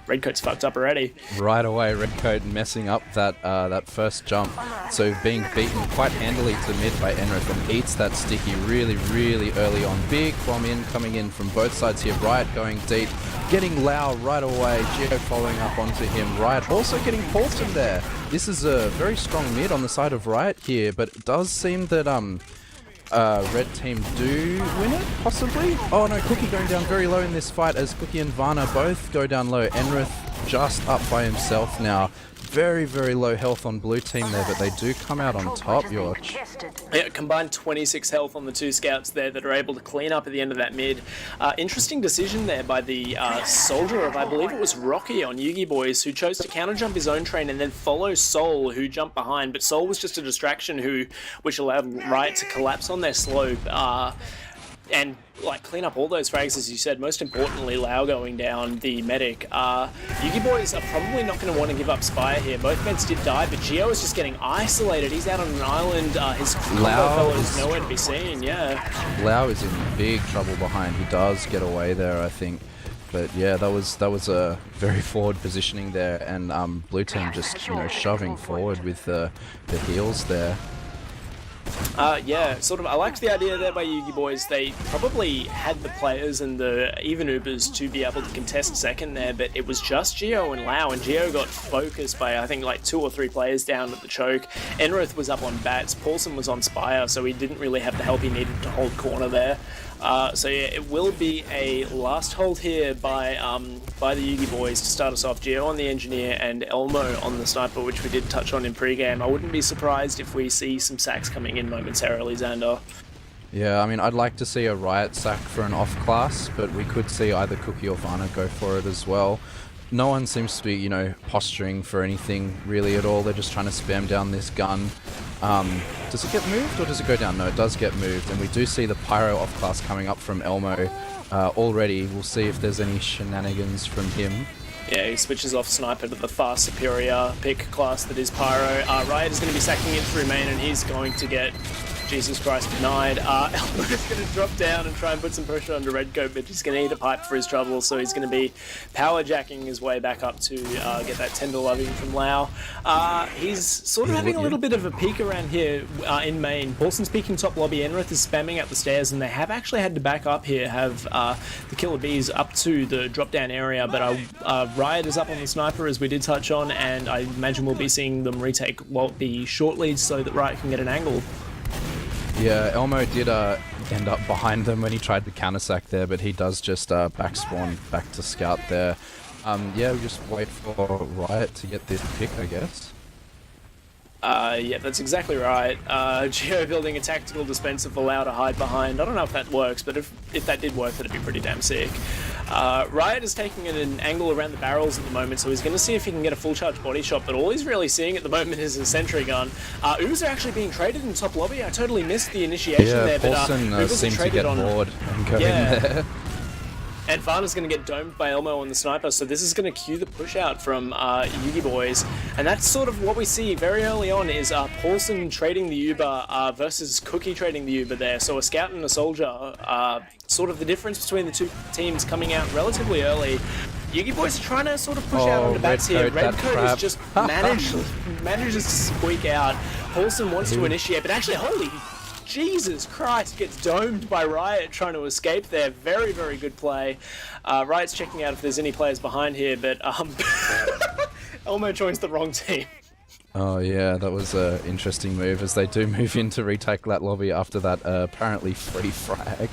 Redcoat's fucked up already. Right away, Redcoat messing up that first jump. So being beaten quite handily to mid by Enrith, and eats that sticky really, really early on. Big bomb in coming in from both sides here. Riot going deep, getting Lao right away. Geo following up onto him. Riot also getting Paulson there. This is a very strong mid on the side of Riot here, but it does seem that red team do win it, possibly? Oh no, Cookie going down very low in this fight as Cookie and Varna both go down low. Enrith just up by himself now. Very, very low health on blue team there, but they do come out on top, yauch. Yeah, combined 26 health on the two scouts there that are able to clean up at the end of that mid. Interesting decision there by the soldier of, I believe it was Rocky on YUGIBOYS, who chose to counter jump his own train and then follow Soul, who jumped behind. But Soul was just a distraction which allowed Riot to collapse on their slope. And like clean up all those frags, as you said. Most importantly, Lao going down the medic. YUGIBOYS are probably not going to want to give up Spire here. Both meds did die, but Geo is just getting isolated. He's out on an island. His fellow is nowhere to be seen. Yeah, Lao is in big trouble behind. He does get away there, I think. But yeah, that was a very forward positioning there, and blue team just shoving forward with the heals there. Yeah, sort of. I liked the idea there by YUGIBOYS. They probably had the players and the even Ubers to be able to contest second there, but it was just Geo and Lao, and Geo got focused by, I think, like 2 or 3 players down at the choke. Enrith was up on bats, Paulson was on Spire, so he didn't really have the help he needed to hold corner there. So yeah, it will be a last hold here by the YUGIBOYS to start us off. Geo on the engineer and Elmo on the sniper, which we did touch on in pre-game. I wouldn't be surprised if we see some sacks coming in momentarily, Xander. Yeah, I mean, I'd like to see a Riot sack for an off class, but we could see either Cookie or Vana go for it as well. No one seems to be, you know, posturing for anything really at all. They're just trying to spam down this gun. Does it get moved or does it go down? No, it does get moved, and we do see the Pyro off class coming up from Elmo already. We'll see if there's any shenanigans from him. Yeah, he switches off Sniper to the far superior pick class that is Pyro. Riot is going to be sacking in through main, and he's going to get, Jesus Christ, denied. Elmo is going to drop down and try and put some pressure onto Redcoat, but he's going to eat a pipe for his trouble, so he's going to be power jacking his way back up to get that tender loving from Lau. He's sort of having a little bit of a peek around here in main. Paulson's peeking top lobby, Enrith is spamming out the stairs, and they have actually had to back up here, have the KILLA BEEZ up to the drop down area, but Riot is up on the sniper, as we did touch on, and I imagine we'll be seeing them retake lobby shortly so that Riot can get an angle. Yeah, Elmo did end up behind them when he tried to counter-sack there, but he does just back spawn back to scout there. Yeah, we just wait for Riot to get this pick, I guess. Yeah, that's exactly right. Geo building a tactical dispenser for Lau to hide behind. I don't know if that works, but if that did work, that'd be pretty damn sick. Riot is taking an angle around the barrels at the moment, so he's going to see if he can get a full charge body shot, but all he's really seeing at the moment is a sentry gun. Ubers are actually being traded in top lobby. I totally missed the initiation there, but Ubers seems to get bored and go in there. And Vana's going to get domed by Elmo on the sniper, so this is going to cue the push out from YUGIBOYS. And that's sort of what we see very early on is Paulson trading the Uber versus Cookie trading the Uber there. So a scout and a soldier, sort of the difference between the two teams coming out relatively early. YUGIBOYS are trying to sort of push out onto bats here. Redcoat is just manages to squeak out. Paulson wants to initiate, but actually, holy Jesus Christ, gets domed by Riot trying to escape there. Very, very good play. Riot's checking out if there's any players behind here, but Elmo joins the wrong team. Oh yeah, that was an interesting move as they do move in to retake that lobby after that apparently free frag.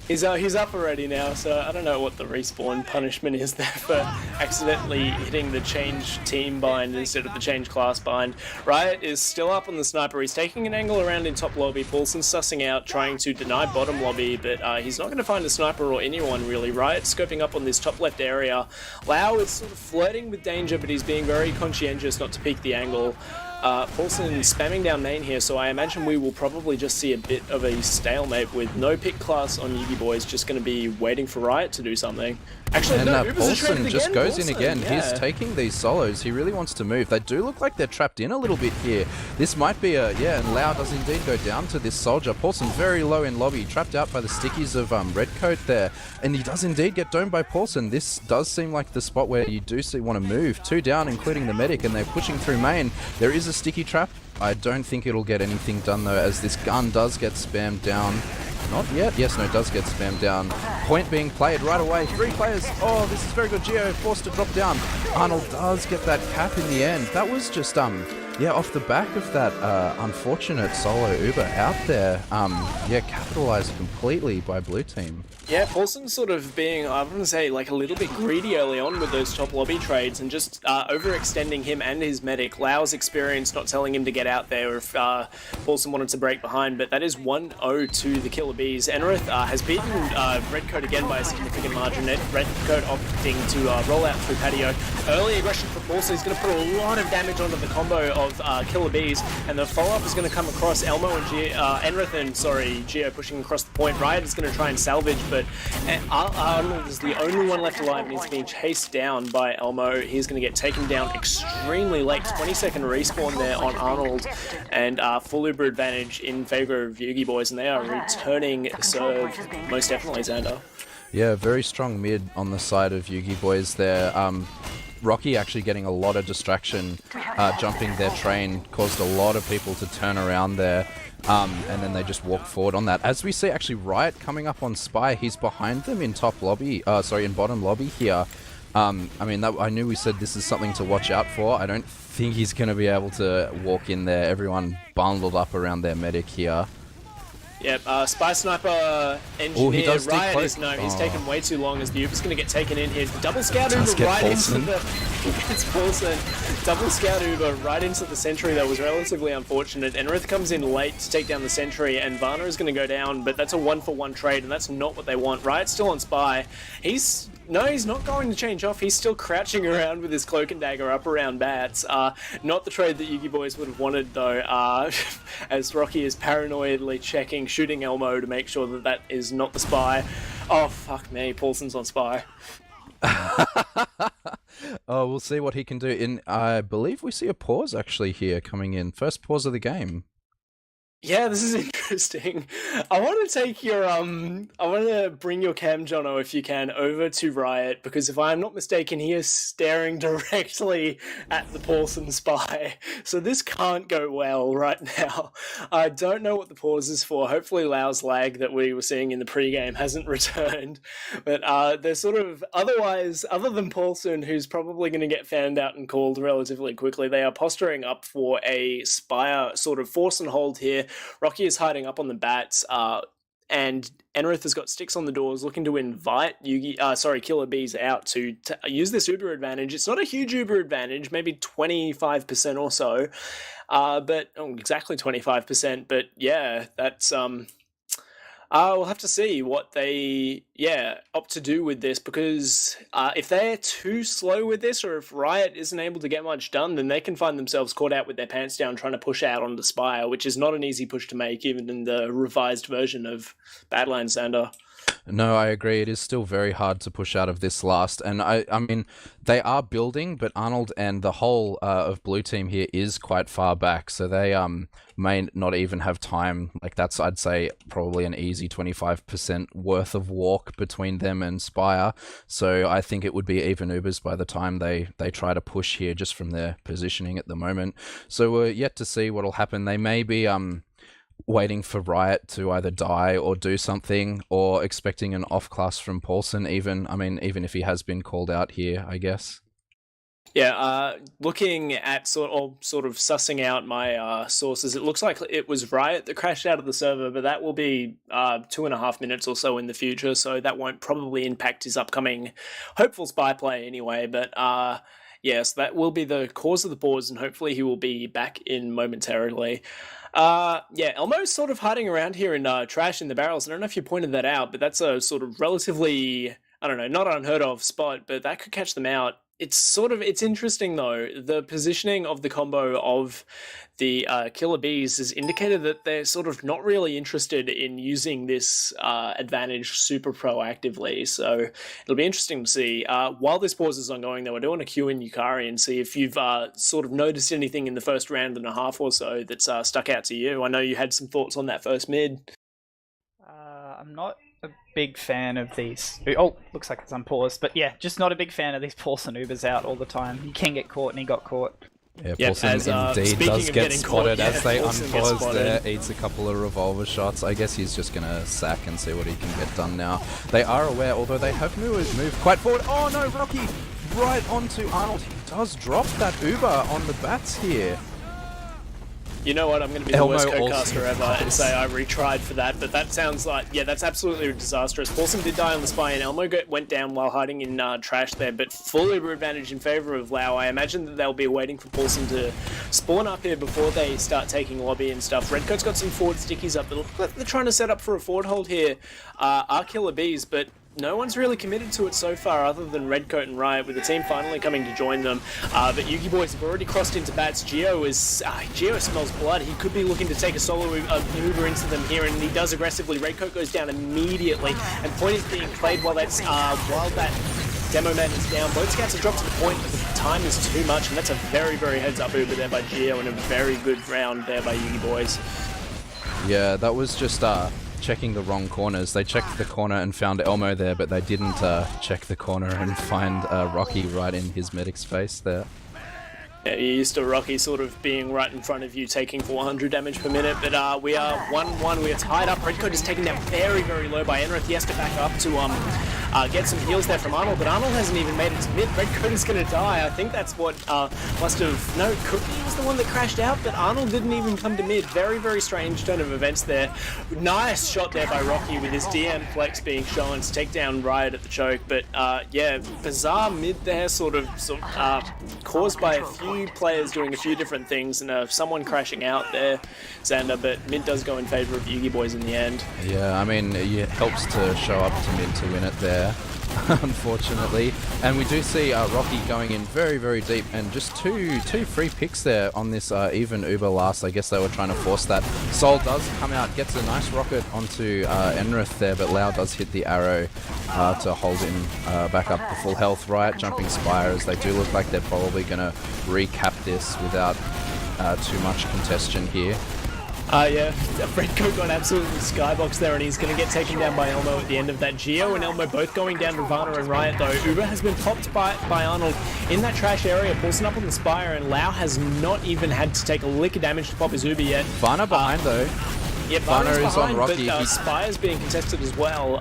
He's up already now, so I don't know what the respawn punishment is there for accidentally hitting the change team bind instead of the change class bind. Riot is still up on the sniper. He's taking an angle around in top lobby. Paulson's sussing out, trying to deny bottom lobby, but he's not going to find a sniper or anyone really. Riot's scoping up on this top left area. Lau is sort of flirting with danger, but he's being very conscientious not to peek the angle. Paulson spamming down main here, so I imagine we will probably just see a bit of a stalemate with no pick class on YUGIBOYS, just going to be waiting for Riot to do something. Actually, and no, Paulson just goes Paulson, in again. yeah. He's taking these solos. He really wants to move. They do look like they're trapped in a little bit here. This might be a, yeah, and Lau does indeed go down to this soldier. Paulson very low in lobby, trapped out by the stickies of Redcoat there. And he does indeed get domed by Paulson. This does seem like the spot where you do want to move. 2 down, including the medic, and they're pushing through main. There is a sticky trap. I don't think it'll get anything done though, as this gun does get spammed down. Not yet. Yes, no, it does get spammed down. Point being played right away. 3 players. Oh, this is very good. Geo forced to drop down. Arnold does get that cap in the end. That was just, yeah, off the back of that unfortunate solo Uber out there. Yeah, capitalized completely by blue team. Yeah, Paulson's sort of being, I want to say, like a little bit greedy early on with those top lobby trades and just overextending him and his medic. Lau's experience not telling him to get out there if Paulson wanted to break behind, but that is 1-0 to the KILLA BEEZ. Enrith has beaten Redcoat again by a significant margin. Redcoat opting to roll out through patio. Early aggression from Paulson. He's going to put a lot of damage onto the combo of KILLA BEEZ, and the follow-up is going to come across Elmo and Enrith and, Geo pushing across the point. Riot is going to try and salvage, but Arnold is the only one left alive, and he's being chased down by Elmo. He's going to get taken down extremely late. 20-second respawn there on Arnold, and full Uber advantage in favor of YUGIBOYS, and they are returning serve, most definitely, Xander. Yeah, very strong mid on the side of YUGIBOYS there. Rocky actually getting a lot of distraction, jumping their train, caused a lot of people to turn around there. And then they just walk forward on that. As we see, actually, Riot coming up on Spy. He's behind them in top lobby. In bottom lobby here. I mean, I knew we said this is something to watch out for. I don't think he's going to be able to walk in there. Everyone bundled up around their medic here. Yep, Spy Sniper Engineer Riot is no, he's taken way too long as the Uber's going to get taken in here. Double Scout Uber right into the... It's Paulson. Double Scout Uber right into the sentry that was relatively unfortunate. Enrith comes in late to take down the sentry and Varna is going to go down, but that's a 1-for-1 trade and that's not what they want. Riot's still on Spy. He's not going to change off. He's still crouching around with his cloak and dagger up around bats. Not the trade that YUGIBOYS would have wanted though, as Rocky is paranoidly shooting Elmo to make sure that that is not the Spy. Oh, fuck me. Paulson's on Spy. Oh, we'll see what he can do. I believe we see a pause actually here coming in. First pause of the game. Yeah, this is interesting. I want to take your I want to bring your cam, Johno, if you can, over to Riot, because if I'm not mistaken, he is staring directly at the Paulson Spy. So this can't go well right now. I don't know what the pause is for. Hopefully Lau's lag that we were seeing in the pregame hasn't returned. But they're sort of, otherwise, other than Paulson, who's probably going to get fanned out and called relatively quickly, they are posturing up for a Spire sort of force and hold here. Rocky is hiding up on the bats, and Enrith has got sticks on the doors looking to invite KILLA BEEZ out to use this Uber advantage. It's not a huge Uber advantage, maybe 25% or so, but exactly 25%. But yeah, that's we'll have to see what they opt to do with this, because if they're too slow with this, or if Riot isn't able to get much done, then they can find themselves caught out with their pants down trying to push out on the Spire, which is not an easy push to make, even in the revised version of Badlands, xander. No, I agree. It is still very hard to push out of this last. And I mean, they are building, but Arnold and the whole of blue team here is quite far back. So they may not even have time. Like that's, I'd say, probably an easy 25% worth of walk between them and Spire. So I think it would be even Ubers by the time they try to push here, just from their positioning at the moment. So we're yet to see what'll happen. They may be waiting for Riot to either die or do something, or expecting an off class from Paulson even. I mean, even if he has been called out here, I guess. Yeah, looking at sort of sussing out my sources, it looks like it was Riot that crashed out of the server, but that will be 2.5 minutes or so in the future, so that won't probably impact his upcoming hopeful Spy play anyway, but yes, that will be the cause of the pause, and hopefully he will be back in momentarily. Elmo's sort of hiding around here in trash in the barrels. I don't know if you pointed that out, but that's a sort of relatively, I don't know, not unheard of spot, but that could catch them out. It's interesting though, the positioning of the combo of the KILLA BEEZ has indicated that they're sort of not really interested in using this advantage super proactively, so it'll be interesting to see. While this pause is ongoing though, I do want to cue in Yukari and see if you've sort of noticed anything in the first round and a half or so that's stuck out to you. I know you had some thoughts on that first mid. I'm not a big fan of these. Oh, looks like it's unpaused. But yeah, just not a big fan of these Paulson Ubers out all the time. You can get caught, and he got caught. Yeah, Paulson indeed does get spotted as they unpause there, eats a couple of revolver shots. I guess he's just going to sack and see what he can get done now. They are aware, although they have moved quite forward. Oh no, Rocky! Right onto Arnold. He does drop that Uber on the bats here. You know what, I'm going to be the worst co-caster ever and say I retried for that, but that sounds like, yeah, that's absolutely disastrous. Paulson did die on the Spy, and Elmo went down while hiding in trash there, but full Uber advantage in favour of Lau. I imagine that they'll be waiting for Paulson to spawn up here before they start taking lobby and stuff. Redcoat's got some forward stickies up, but they're trying to set up for a forward hold here. Are KILLA BEEZ, but no one's really committed to it so far other than Redcoat and Riot, with the team finally coming to join them. But YUGIBOYS have already crossed into bats. Geo smells blood. He could be looking to take a solo Uber into them here, and he does aggressively. Redcoat goes down immediately, and point is being played while that Demo Man is down. Both scouts have dropped to the point, but the time is too much, and that's a very, very heads-up Uber there by Geo, and a very good round there by YUGIBOYS. Yeah, that was just checking the wrong corners. They checked the corner and found Elmo there, but they didn't check the corner and find Rocky right in his medic's face there. Yeah, you're used to Rocky sort of being right in front of you, taking 400 damage per minute, but we are 1-1, we are tied up. Redcoat is taken down very, very low by Enrith. He has to back up to Get some heals there from Arnold, but Arnold hasn't even made it to mid. Redcoat is going to die. I think that's what must have... No, Cookie was the one that crashed out, but Arnold didn't even come to mid. Very, very strange turn of events there. Nice shot there by Rocky with his DM flex being shown to take down Riot at the choke, but yeah, bizarre mid there, sort of caused by a few players doing a few different things and someone crashing out there, Xander, but mid does go in favor of YUGIBOYS in the end. Yeah, I mean, it helps to show up to mid to win it there, unfortunately. And we do see Rocky going in very, very deep, and just two free picks there on this even Uber last. I guess they were trying to force that. Sol does come out, gets a nice rocket onto Enrith there, but Lau does hit the arrow to hold him back up to full health. Riot jumping Spire, as they do look like they're probably going to recap this without too much congestion here. Yeah, Redcoat got absolutely skyboxed there, and he's going to get taken down by Elmo at the end of that. Geo and Elmo both going down to Varna and Riot, though. Uber has been popped by Arnold in that trash area, Paulson up on the Spire, and Lau has not even had to take a lick of damage to pop his Uber yet. Varna behind, though. Yeah, Varna is behind, on Rocky. But Spire's being contested as well.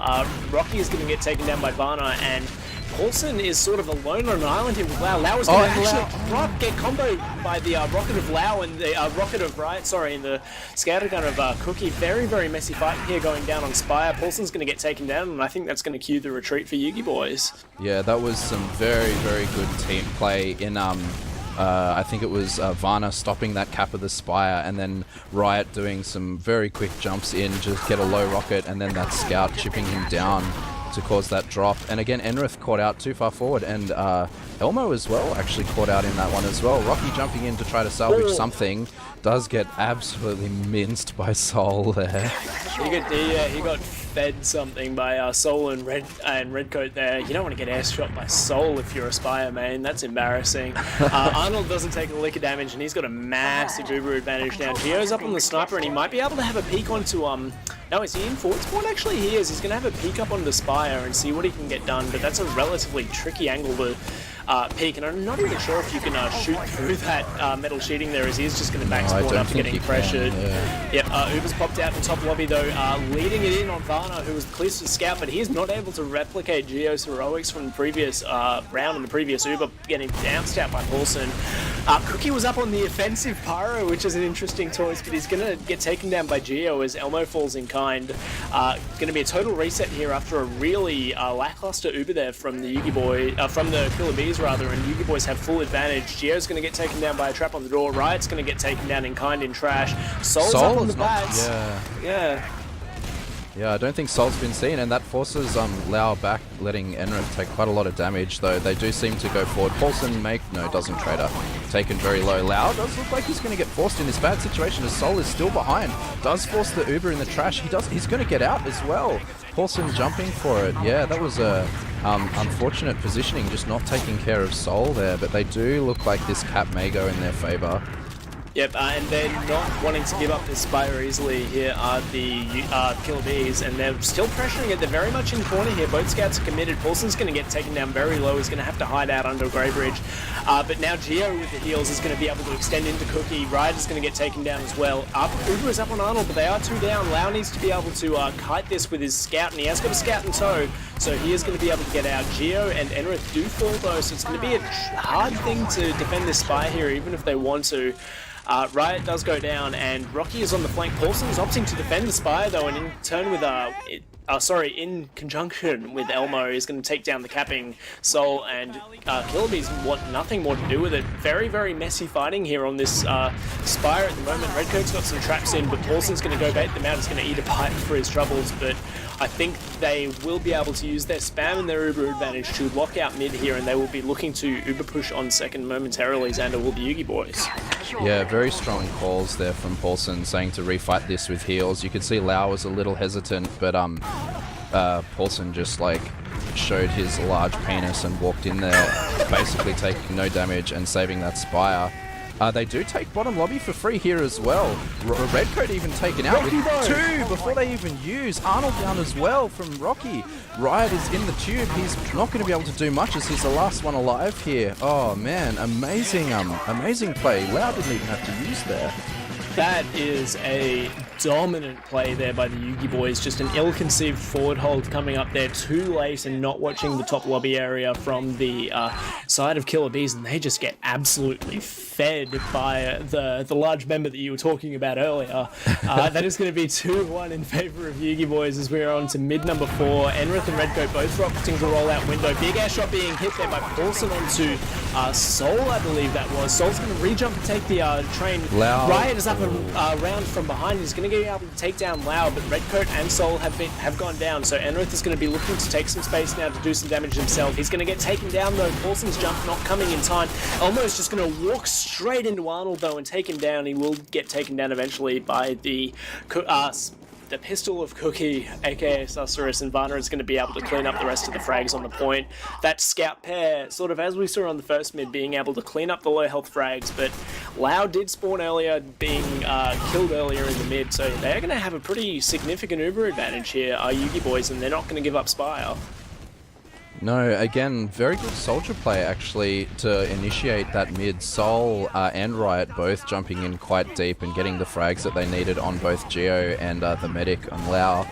Rocky is going to get taken down by Varna, and Paulson is sort of alone on an island here with Lau. Lau is going to actually get comboed by the rocket of Lau and the rocket of Riot, sorry, and the scouter gun of Cookie. Very, very messy fight here going down on Spire. Paulson's going to get taken down, and I think that's going to cue the retreat for YUGIBOYS. Yeah, that was some very, very good team play in I think it was Varna stopping that cap of the Spire, and then Riot doing some very quick jumps in, just get a low rocket, and then that scout chipping him down to cause that drop. And again, Enrith caught out too far forward, and Elmo as well actually caught out in that one as well. Rocky jumping in to try to salvage something, does get absolutely minced by Sol there. He got fed something by Sol and Redcoat there. You don't want to get air shot by Sol if you're a Spire main. That's embarrassing. Arnold doesn't take a lick of damage, and he's got a massive Uber advantage now. Geo's up on the sniper, and he might be able to have a peek onto no, is he in forward spawn? Actually, he is. He's going to have a peek up on the Spire and see what he can get done, but that's a relatively tricky angle to peek, and I'm not even sure if you can shoot through that metal sheeting there, as he is just going to back spawn after getting pressured. Yep, Uber's popped out in top lobby though, leading it in on Varna, who was the clearest scout, but he is not able to replicate Geo's heroics from the previous round and the previous Uber, getting bounced out by Paulson. Cookie was up on the offensive Pyro, which is an interesting choice, but he's going to get taken down by Geo as Elmo falls in kind. Going to be a total reset here after a really lackluster Uber there from the from the KILLA BEEZ rather, and YUGIBOYS have full advantage. Geo's going to get taken down by a trap on the door. Riot's going to get taken down in kind in trash. Sol's up on the bats. Yeah, I don't think Sol's been seen, and that forces Lau back, letting Enrith take quite a lot of damage, though they do seem to go forward. Paulson doesn't Trader. Taken very low. Lau does look like he's going to get forced in this bad situation, as Sol is still behind. Does force the Uber in the trash. He's going to get out as well. Paulson jumping for it. Yeah, that was a unfortunate positioning, just not taking care of Sol there, but they do look like this cap may go in their favor. Yep, and they're not wanting to give up this Spire easily here are the KILLA BEEZ, and they're still pressuring it. They're very much in corner here. Both scouts are committed. Paulson's going to get taken down very low. He's going to have to hide out under Grey Bridge. But now Geo with the heals is going to be able to extend into Cookie. Riot is going to get taken down as well. Uber is up on Arnold, but they are two down. Lau needs to be able to kite this with his scout, and he has got a scout in tow, so he is going to be able to get out. Geo and Enrith do fall though, so it's going to be a hard thing to defend this Spire here, even if they want to. Riot does go down, and Rocky is on the flank. Paulson is opting to defend the Spire though, and in turn with in conjunction with Elmo, is going to take down the capping Sol, and KILLA BEEZ want nothing more to do with it. Very, very messy fighting here on this Spire at the moment. Redcoat's got some traps in, but Paulson's going to go bait them out. He's going to eat a bite for his troubles, but I think they will be able to use their spam and their Uber advantage to lock out mid here, and they will be looking to Uber push on second momentarily. Xander will be YUGIBOYS. Yeah, very strong calls there from Paulson, saying to refight this with heals. You could see Lau was a little hesitant, but Paulson just showed his large penis and walked in there, basically taking no damage and saving that Spire. They do take bottom lobby for free here as well. Redcoat even taken out with two before they even use. Arnold down as well from Rocky. Riot is in the tube. He's not going to be able to do much as he's the last one alive here. Oh man, amazing play. Lau didn't even have to use there. That is a dominant play there by the YUGIBOYS. Just an ill-conceived forward hold coming up there too late and not watching the top lobby area from the side of KILLA BEEZ, and they just get absolutely fed by the large member that you were talking about earlier. That is going to be 2-1 in favour of YUGIBOYS as we're on to mid number 4. Enrith and Redcoat both rocketing to roll out window. Big air shot being hit there by Paulson onto Soul, I believe that was. Soul's going to re-jump and take the train. Lau. Riot is up around from behind. He's going to get able to take down Lau, but Redcoat and Soul have gone down. So Enrith is going to be looking to take some space now to do some damage himself. He's going to get taken down though. Paulson's jump not coming in time. Elmo's just going to walk straight into Arnold though and take him down. He will get taken down eventually by the pistol of Cookie, aka Susurus, and Varna is going to be able to clean up the rest of the frags on the point. That scout pair, sort of as we saw on the first mid, being able to clean up the low health frags, but Lau did spawn earlier, being killed earlier in the mid, so they're going to have a pretty significant Uber advantage here, our YUGIBOYS, and they're not going to give up Spire. No, again, very good soldier play actually to initiate that mid. Soul and Riot both jumping in quite deep and getting the frags that they needed on both Geo and the medic on Lau.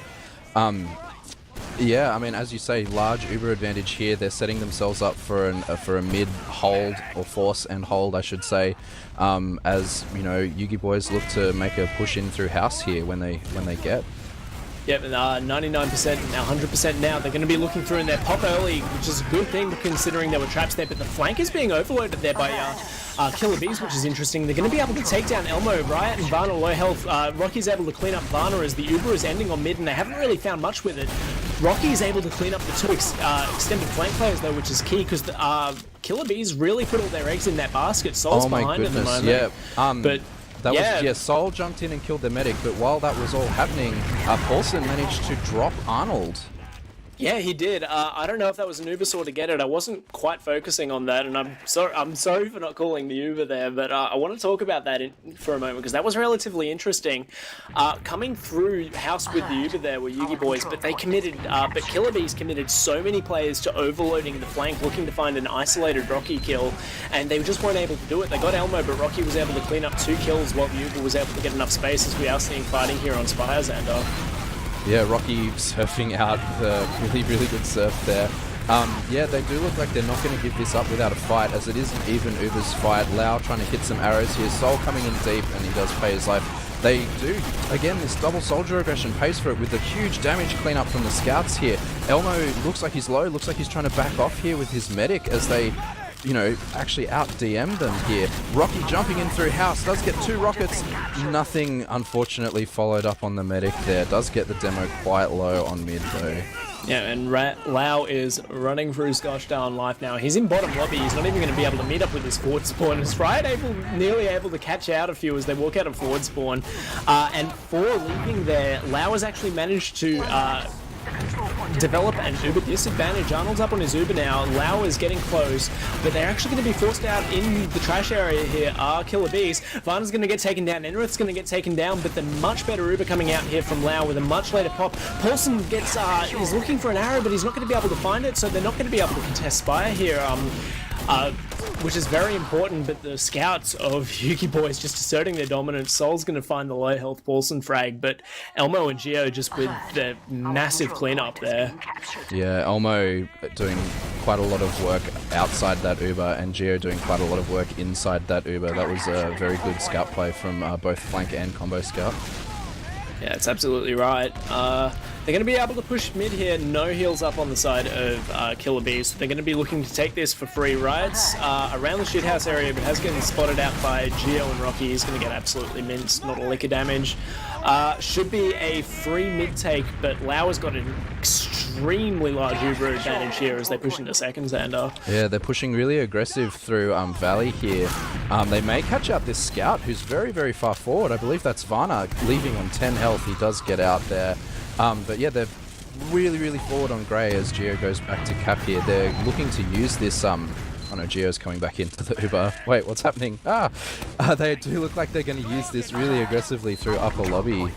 Yeah, I mean, as you say, large Uber advantage here. They're setting themselves up for a mid hold, or force and hold, I should say. As you know, YUGIBOYS look to make a push in through house here when they get. Yep, 99% now, 100% now. They're going to be looking through in their pop early, which is a good thing considering there were traps there, but the flank is being overloaded there by KILLA BEEZ, which is interesting. They're going to be able to take down Elmo, Riot, and Varna low health. Rocky's able to clean up Varna as the Uber is ending on mid, and they haven't really found much with it. Rocky is able to clean up the two extended flank players, though, which is key, because KILLA BEEZ really put all their eggs in that basket. Soul's behind at the moment. Yeah. But That was Soul jumped in and killed the medic, but while that was all happening, Paulson managed to drop Arnold. Yeah, he did. I don't know if that was an Uber saw to get it. I wasn't quite focusing on that, and I'm sorry for not calling the Uber there, but I want to talk about that for a moment, because that was relatively interesting. Coming through house with the Uber there were YUGIBOYS, but but KILLA BEEZ committed so many players to overloading the flank, looking to find an isolated Rocky kill, and they just weren't able to do it. They got Elmo, but Rocky was able to clean up 2 kills while the Uber was able to get enough space, as we are seeing fighting here on Spire, Xander. Yeah, Rocky surfing out the really good surf there. Yeah, they do look like they're not going to give this up without a fight, as it is an even Uber's fight. Lau trying to hit some arrows here. Soul coming in deep, and he does pay his life. They do, again, this double soldier aggression pays for it with the huge damage cleanup from the scouts here. Elmo looks like he's low, looks like he's trying to back off here with his medic as they, you know, actually out-DM them here. Rocky jumping in through house, does get 2 rockets. Nothing, unfortunately, followed up on the medic there. Does get the demo quite low on mid, though. Yeah, and Lau is running for his gosh darn life now. He's in bottom lobby. He's not even going to be able to meet up with his forward spawn. Is Riot nearly able to catch out a few as they walk out of forward spawn. And for leaving there, Lau has actually managed to develop an Uber disadvantage. Arnold's up on his Uber now. Lau is getting close, but they're actually going to be forced out in the trash area here are KILLA BEEZ. Varna's going to get taken down. Enrith's going to get taken down, but the much better Uber coming out here from Lau with a much later pop. Paulson gets is looking for an arrow, but he's not going to be able to find it, so they're not going to be able to contest Spire here. Which is very important, but the scouts of YUGIBOYS just asserting their dominance. Soul's going to find the low health Paulson frag, but Elmo and Geo just with the massive cleanup there. Yeah, Elmo doing quite a lot of work outside that Uber, and Geo doing quite a lot of work inside that Uber. That was a very good scout play from both flank and combo scout. Yeah, it's absolutely right. They're going to be able to push mid here. No heals up on the side of KILLA BEEZ. So they're going to be looking to take this for free. Riot's around the shithouse area, but has getting spotted out by Geo and Rocky. He's going to get absolutely minced, not a lick of damage. Should be a free mid take, but Lau has got an extremely large Uber advantage here as they push into second, Xander. Yeah, they're pushing really aggressive through Valley here. They may catch out this scout who's very, very far forward. I believe that's Varna leaving on 10 health. He does get out there. But yeah, they're really, really forward on Grey as Geo goes back to cap here. They're looking to use this, oh no, Geo's coming back into the Uber. Wait, what's happening? They do look like they're going to use this really aggressively through upper lobby.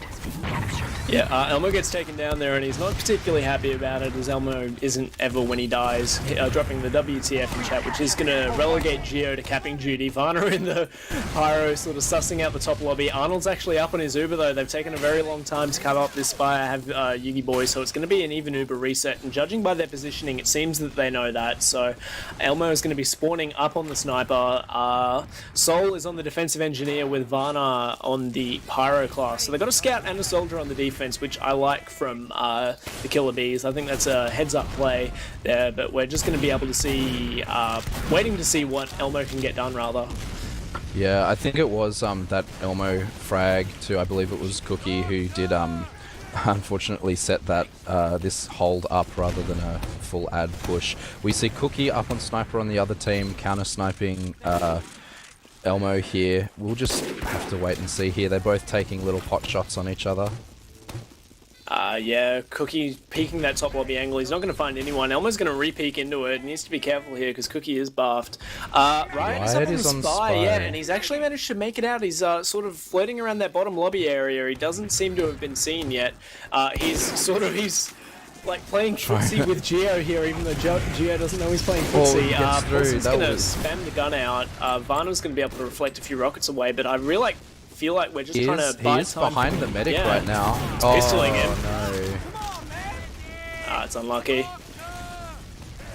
Yeah, Elmo gets taken down there and he's not particularly happy about it, as Elmo isn't ever when he dies, dropping the WTF in chat, which is going to relegate Geo to capping duty. Varna in the pyro sort of sussing out the top lobby. Arnold's actually up on his Uber though. They've taken a very long time to cover up this spire, have YUGIBOYS, so it's going to be an even Uber reset, and judging by their positioning, it seems that they know that, so Elmo is going to be spawning up on the sniper. Sol is on the defensive engineer with Varna on the pyro class, so they've got a scout and a soldier on the defense, which I like from the KILLA BEEZ. I think that's a heads-up play there, but we're just going to be able to see, waiting to see what Elmo can get done, rather. Yeah, I think it was that Elmo frag to, I believe it was Cookie, who did unfortunately set that this hold up rather than a full ad push. We see Cookie up on Sniper on the other team, counter-sniping Elmo here. We'll just have to wait and see here. They're both taking little pot shots on each other. Yeah, Cookie peeking that top lobby angle. He's not going to find anyone. Elmo's going to re-peek into it. Needs to be careful here because Cookie is buffed. Riot is on Spy, yeah, and he's actually managed to make it out. He's sort of floating around that bottom lobby area. He doesn't seem to have been seen yet. He's like playing footsie with Geo here, even though Geo doesn't know he's playing footsie. Paulson's going to spam the gun out. Varna's going to be able to reflect a few rockets away, but I really feel like we're just trying to buy time. Behind the medic right now. It's pistoling him. No. It's unlucky.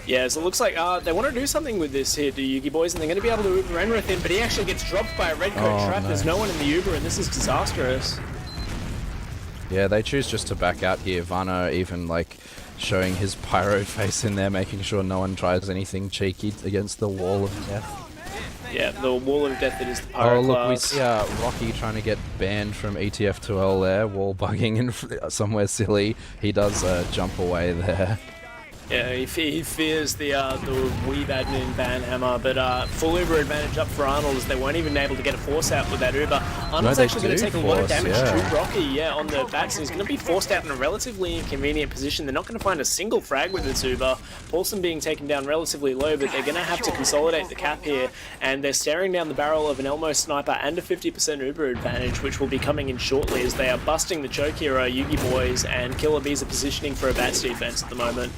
Yeah, so it looks like they want to do something with this here, do YUGIBOYS, and they're going to be able to Uber Enrith in, but he actually gets dropped by a red coat trap. No. There's no one in the Uber, and this is disastrous. Yeah, they choose just to back out here. Varna even like showing his pyro face in there, making sure no one tries anything cheeky against the wall of death. Yeah, the wall of death that is the pyro look, class. we see Rocky trying to get banned from ETF2L there, wall bugging in somewhere silly. He does jump away there. Yeah, he fears the weeb admin ban hammer, but full Uber advantage up for Arnold, as they weren't even able to get a force out with that Uber. Arnold's actually going to take a lot of damage to Rocky, on the bats, and he's going to be forced out in a relatively inconvenient position. They're not going to find a single frag with this Uber. Paulson being taken down relatively low, but they're going to have to consolidate the cap here, and they're staring down the barrel of an Elmo sniper and a 50% Uber advantage, which will be coming in shortly, as they are busting the choke hero, YUGIBOYS, and KILLA BEEZ are positioning for a bats defense at the moment.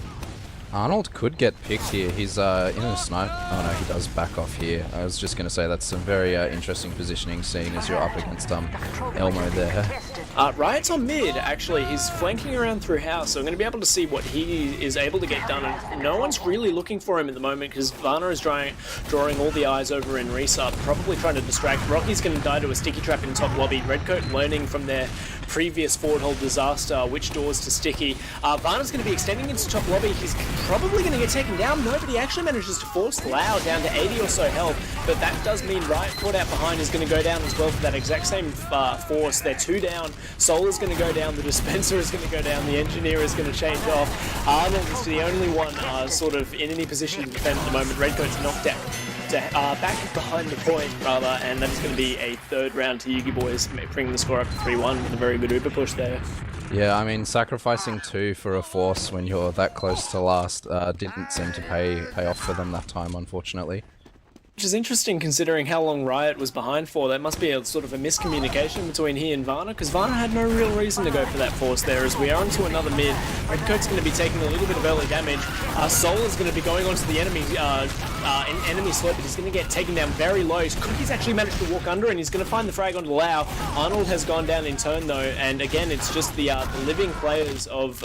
Arnold could get picked here. He's in a snipe. Oh no, he does back off here. I was just going to say that's some very interesting positioning, seeing as you're up against Elmo there. Riot's on mid, actually. He's flanking around through house, so I'm going to be able to see what he is able to get done. And no one's really looking for him at the moment because Varna is drawing all the eyes over in Resub, probably trying to distract. Rocky's going to die to a sticky trap in top lobby. Redcoat learning from their previous forward hold disaster, which doors to sticky. Varna's going to be extending into top lobby. He's probably going to get taken down. Nobody actually manages to force Lau down to 80 or so health, but that does mean Riot caught out behind is going to go down as well for that exact same force. They're two down. Soul is going to go down. The dispenser is going to go down. The engineer is going to change off. Arnold is the only one sort of in any position to defend at the moment. Redcoat's knocked out. Back behind the point, rather, and that is going to be a third round to YUGIBOYS, bringing the score up to 3-1 with a very good Uber push there. Yeah, I mean, sacrificing 2 for a force when you're that close to last didn't seem to pay off for them that time, unfortunately. Which is interesting considering how long Riot was behind for. That must be a sort of a miscommunication between he and Varna, because Varna had no real reason to go for that force there, as we are onto another mid. Redcoat's going to be taking a little bit of early damage. Soul is going to be going onto the enemy slope, but he's going to get taken down very low. Cookie's actually managed to walk under, and he's going to find the frag onto Lau. Arnold has gone down in turn, though, and again, it's just the living players of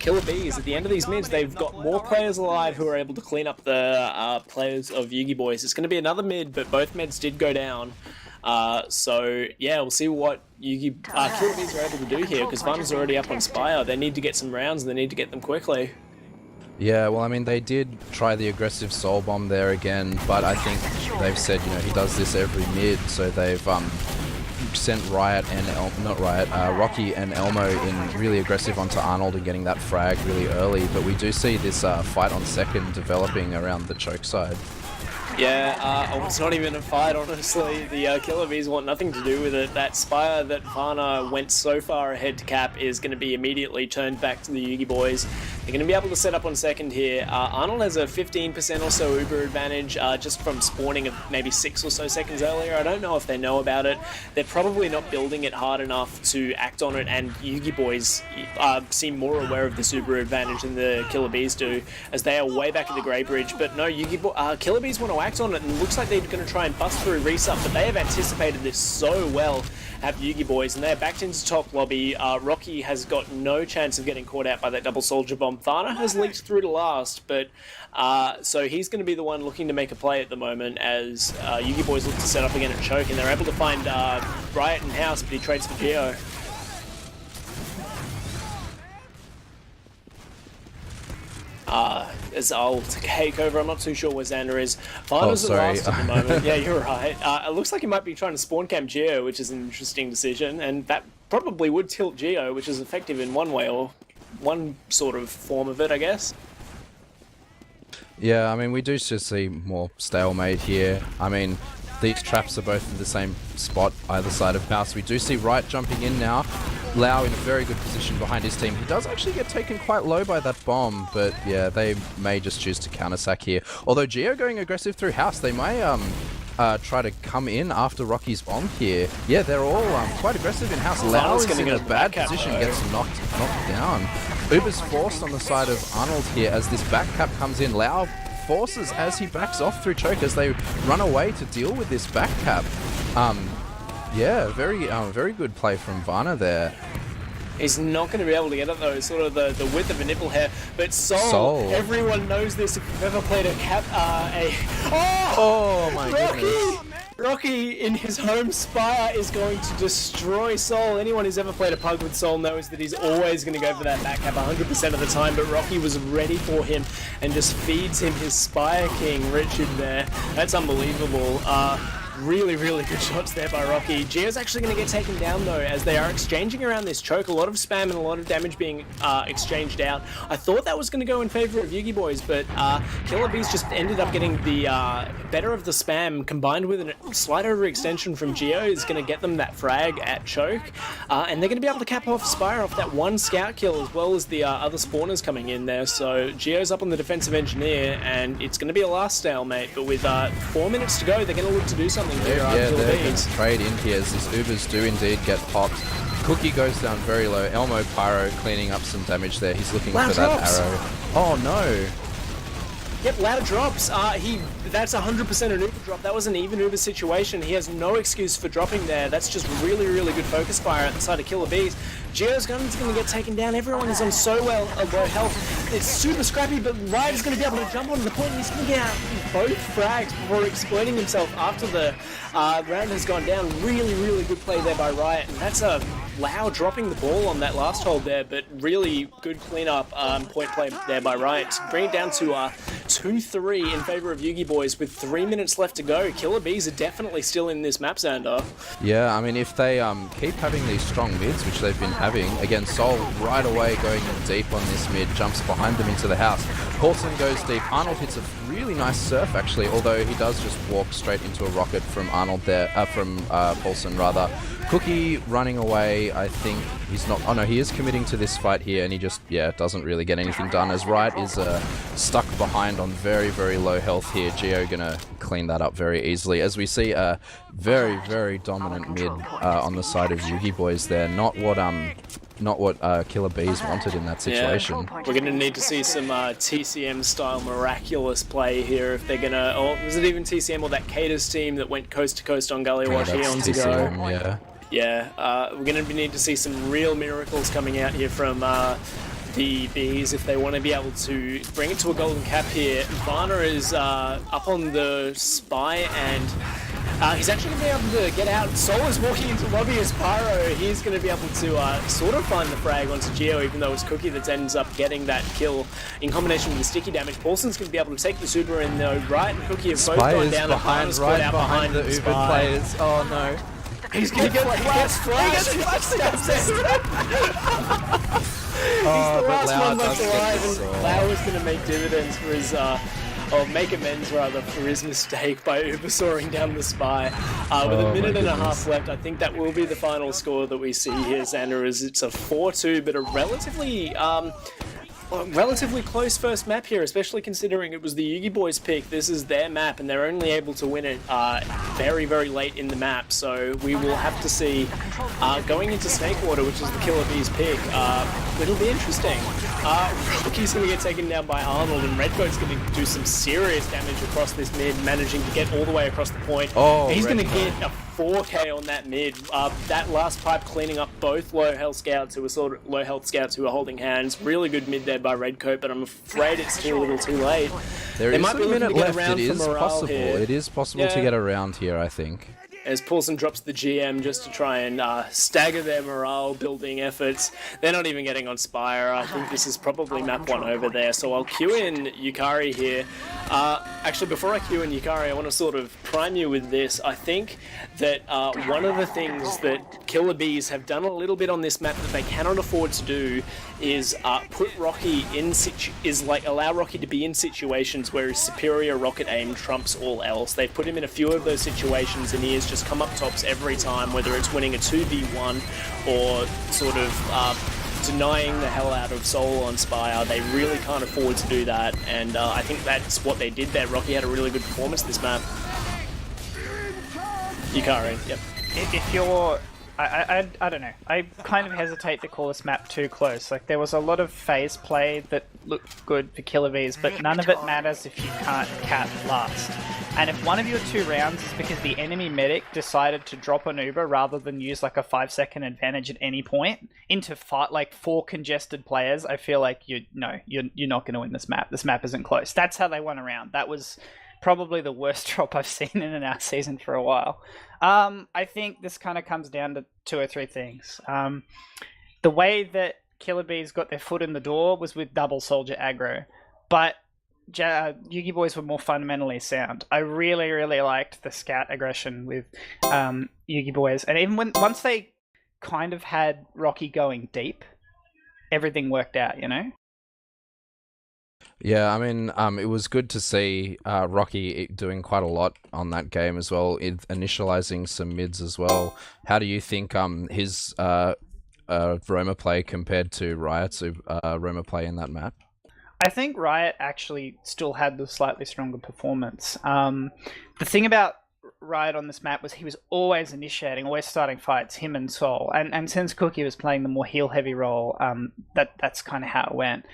KILLA BEEZ. At the end of these mids, they've got more players alive who are able to clean up the players of YUGIBOYS. It's going to be another mid, but both meds did go down. So, yeah, we'll see what KILLA BEEZ are able to do here, because Varna's already up on Spire. They need to get some rounds, and they need to get them quickly. Yeah, well, I mean, they did try the aggressive soul bomb there again, but I think they've said, he does this every mid, so they've sent Riot and Rocky and Elmo in really aggressive onto Arnold and getting that frag really early, but we do see this fight on second developing around the choke side. Yeah, it's not even a fight, honestly. The KILLA BEEZ want nothing to do with it. That Spire that Varna went so far ahead to cap is going to be immediately turned back to the YUGIBOYS. They're going to be able to set up on second here. Arnold has a 15% or so Uber advantage just from spawning of maybe 6 or so seconds earlier. I don't know if they know about it. They're probably not building it hard enough to act on it, and YUGIBOYS seem more aware of this Uber advantage than the KILLA BEEZ do, as they are way back at the Grey Bridge. But no, KILLA BEEZ want to act on it, and it looks like they're going to try and bust through Resup, but they have anticipated this so well, have YUGIBOYS, and they're backed into top lobby. Rocky has got no chance of getting caught out by that double soldier bomb. Varna has leaked through to last, but so he's going to be the one looking to make a play at the moment, as YUGIBOYS look to set up again at choke, and they're able to find Riot in house, but he trades for Geo. As I'll take over. I'm not too sure where Xander is. Varna's at last at the moment. Yeah, you're right. It looks like he might be trying to spawn camp Geo, which is an interesting decision, and that probably would tilt Geo, which is effective in one way, or one sort of form of it, I guess. Yeah, I mean, we do just see more stalemate here. I mean, these traps are both in the same spot, either side of house. We do see Wright jumping in now. Lau in a very good position behind his team. He does actually get taken quite low by that bomb, but yeah, they may just choose to counter-sack here. Although Geo going aggressive through house, they may try to come in after Rocky's bomb here. Yeah, they're all quite aggressive in house. Lau is in a bad position, gets knocked down. Uber's forced on the side of Arnold here as this back cap comes in. Lau forces as he backs off through choke as they run away to deal with this back cap. Yeah, very good play from Varna there. He's not going to be able to get it though, sort of the width of a nipple hair. But Sol, everyone knows this if you've ever played a cap, Oh my goodness. Rocky in his home Spire is going to destroy Sol. Anyone who's ever played a pug with Sol knows that he's always going to go for that back cap 100% of the time, but Rocky was ready for him and just feeds him his Spire King, Richard, there. That's unbelievable. Really, really good shots there by Rocky. Geo's actually going to get taken down though, as they are exchanging around this choke. A lot of spam and a lot of damage being exchanged out. I thought that was going to go in favor of YUGIBOYS, but KILLA BEEZ just ended up getting the better of the spam, combined with a slight overextension from Geo is going to get them that frag at choke. And they're going to be able to cap off Spire off that one scout kill, as well as the other spawners coming in there. So Geo's up on the defensive engineer, and it's going to be a last stalemate, but with 4 minutes to go, they're going to look to do something. Yeah, they're going to trade in here as these Ubers do indeed get popped. Cookie goes down very low. Elmo Pyro cleaning up some damage there. He's looking for that arrow. Oh no. Yep, ladder drops. That's 100% an Uber drop. That was an even Uber situation. He has no excuse for dropping there. That's just really, really good focus fire at the side of KILLA BEEZ. Geo's gun's going to get taken down. Everyone is on so low health. It's super scrappy, but Riot is going to be able to jump onto the point, and he's going to get out both frags before exploiting himself after the round has gone down. Really, really good play there by Riot, and that's a Lau dropping the ball on that last hold there, but really good cleanup point play there by Riot to bring it down to 2-3 in favor of YUGIBOYS with 3 minutes left to go. KILLA BEEZ are definitely still in this map, Xander. Yeah, I mean, if they keep having these strong mids, which they've been having, again, Sol right away going deep on this mid, jumps behind them into the house. Paulson goes deep. Arnold hits a really nice surf, actually, although he does just walk straight into a rocket from Arnold there, from Paulson, rather. Cookie running away, I think he's not... Oh no, he is committing to this fight here, and he just, doesn't really get anything done, as Riot is stuck behind on very, very low health here. Geo gonna clean that up very easily, as we see a very, very dominant mid on the side of YUGIBOYS there. Not what KILLA BEEZ wanted in that situation. Yeah. We're going to need to see some TCM-style miraculous play here if they're going to... Or was it even TCM or that Cadus team that went coast-to-coast on Gullywash eons ago? Yeah. Yeah, we're going to need to see some real miracles coming out here from the Bees if they want to be able to bring it to a golden cap here. Varna is up on the spy, and he's actually going to be able to get out. Sol is walking into lobby as Pyro. He's going to be able to sort of find the frag onto Geo, even though it's Cookie that ends up getting that kill in combination with the sticky damage. Paulson's going to be able to take the super in though. Riot and Cookie have both gone down, and Varna's caught out behind the Uber players. Oh no. He's going to get flashed. He's the last one left alive, and Lau is going to make dividends for his, or make amends rather, for his mistake by Uber soaring down the spy. With a minute and a half left, I think that will be the final score that we see here, Xander, as it's a 4-2, but a relatively relatively close first map here, especially considering it was the YUGIBOYS pick. This is their map, and they're only able to win it very, very late in the map. So we will have to see going into Snakewater, which is the KILLA BEEZ pick. It'll be interesting. Rocky's going to get taken down by Arnold, and Redcoat's going to do some serious damage across this mid, managing to get all the way across the point. Oh, he's going to get a 4K on that mid. That last pipe cleaning up both low health scouts who were holding hands. Really good mid there by Redcoat, but I'm afraid it's still a little too late. There is a minute left. It is possible. Here. It is possible to get around here, I think. As Paulson drops the GM just to try and stagger their morale building efforts. They're not even getting on Spire. I think this is probably map 1 over there. So I'll queue in Yukari here. Actually, before I queue in Yukari, I want to sort of prime you with this. I think that one of the things that KILLA BEEZ have done a little bit on this map that they cannot afford to do is put Rocky in allow Rocky to be in situations where his superior rocket aim trumps all else. They've put him in a few of those situations, and he has just come up tops every time, whether it's winning a 2v1 or sort of denying the hell out of Soul on Spire. They really can't afford to do that, and I think that's what they did there. Rocky had a really good performance this map. Yukari, yep. If you're... I don't know. I kind of hesitate to call this map too close. Like, there was a lot of phase play that looked good for KILLA BEEZ, but none of it matters if you can't cap last. And if one of your 2 rounds is because the enemy medic decided to drop an Uber rather than use like a 5-second advantage at any point into like 4 congested players, I feel like you're not going to win this map. This map isn't close. That's how they won a round. That was probably the worst drop I've seen in an out season for a while. I think this kind of comes down to 2 or 3 things. The way that KILLA BEEZ got their foot in the door was with double soldier aggro, but YUGIBOYS were more fundamentally sound. I really, really liked the scout aggression with YUGIBOYS, and even once they kind of had Rocky going deep, everything worked out, you know? Yeah, I mean, it was good to see Rocky doing quite a lot on that game as well, initializing some mids as well. How do you think his Roma play compared to Riot's Roma play in that map? I think Riot actually still had the slightly stronger performance. The thing about Riot on this map was he was always initiating, always starting fights, him and Sol. And since Cookie was playing the more heal-heavy role, that's kind of how it went.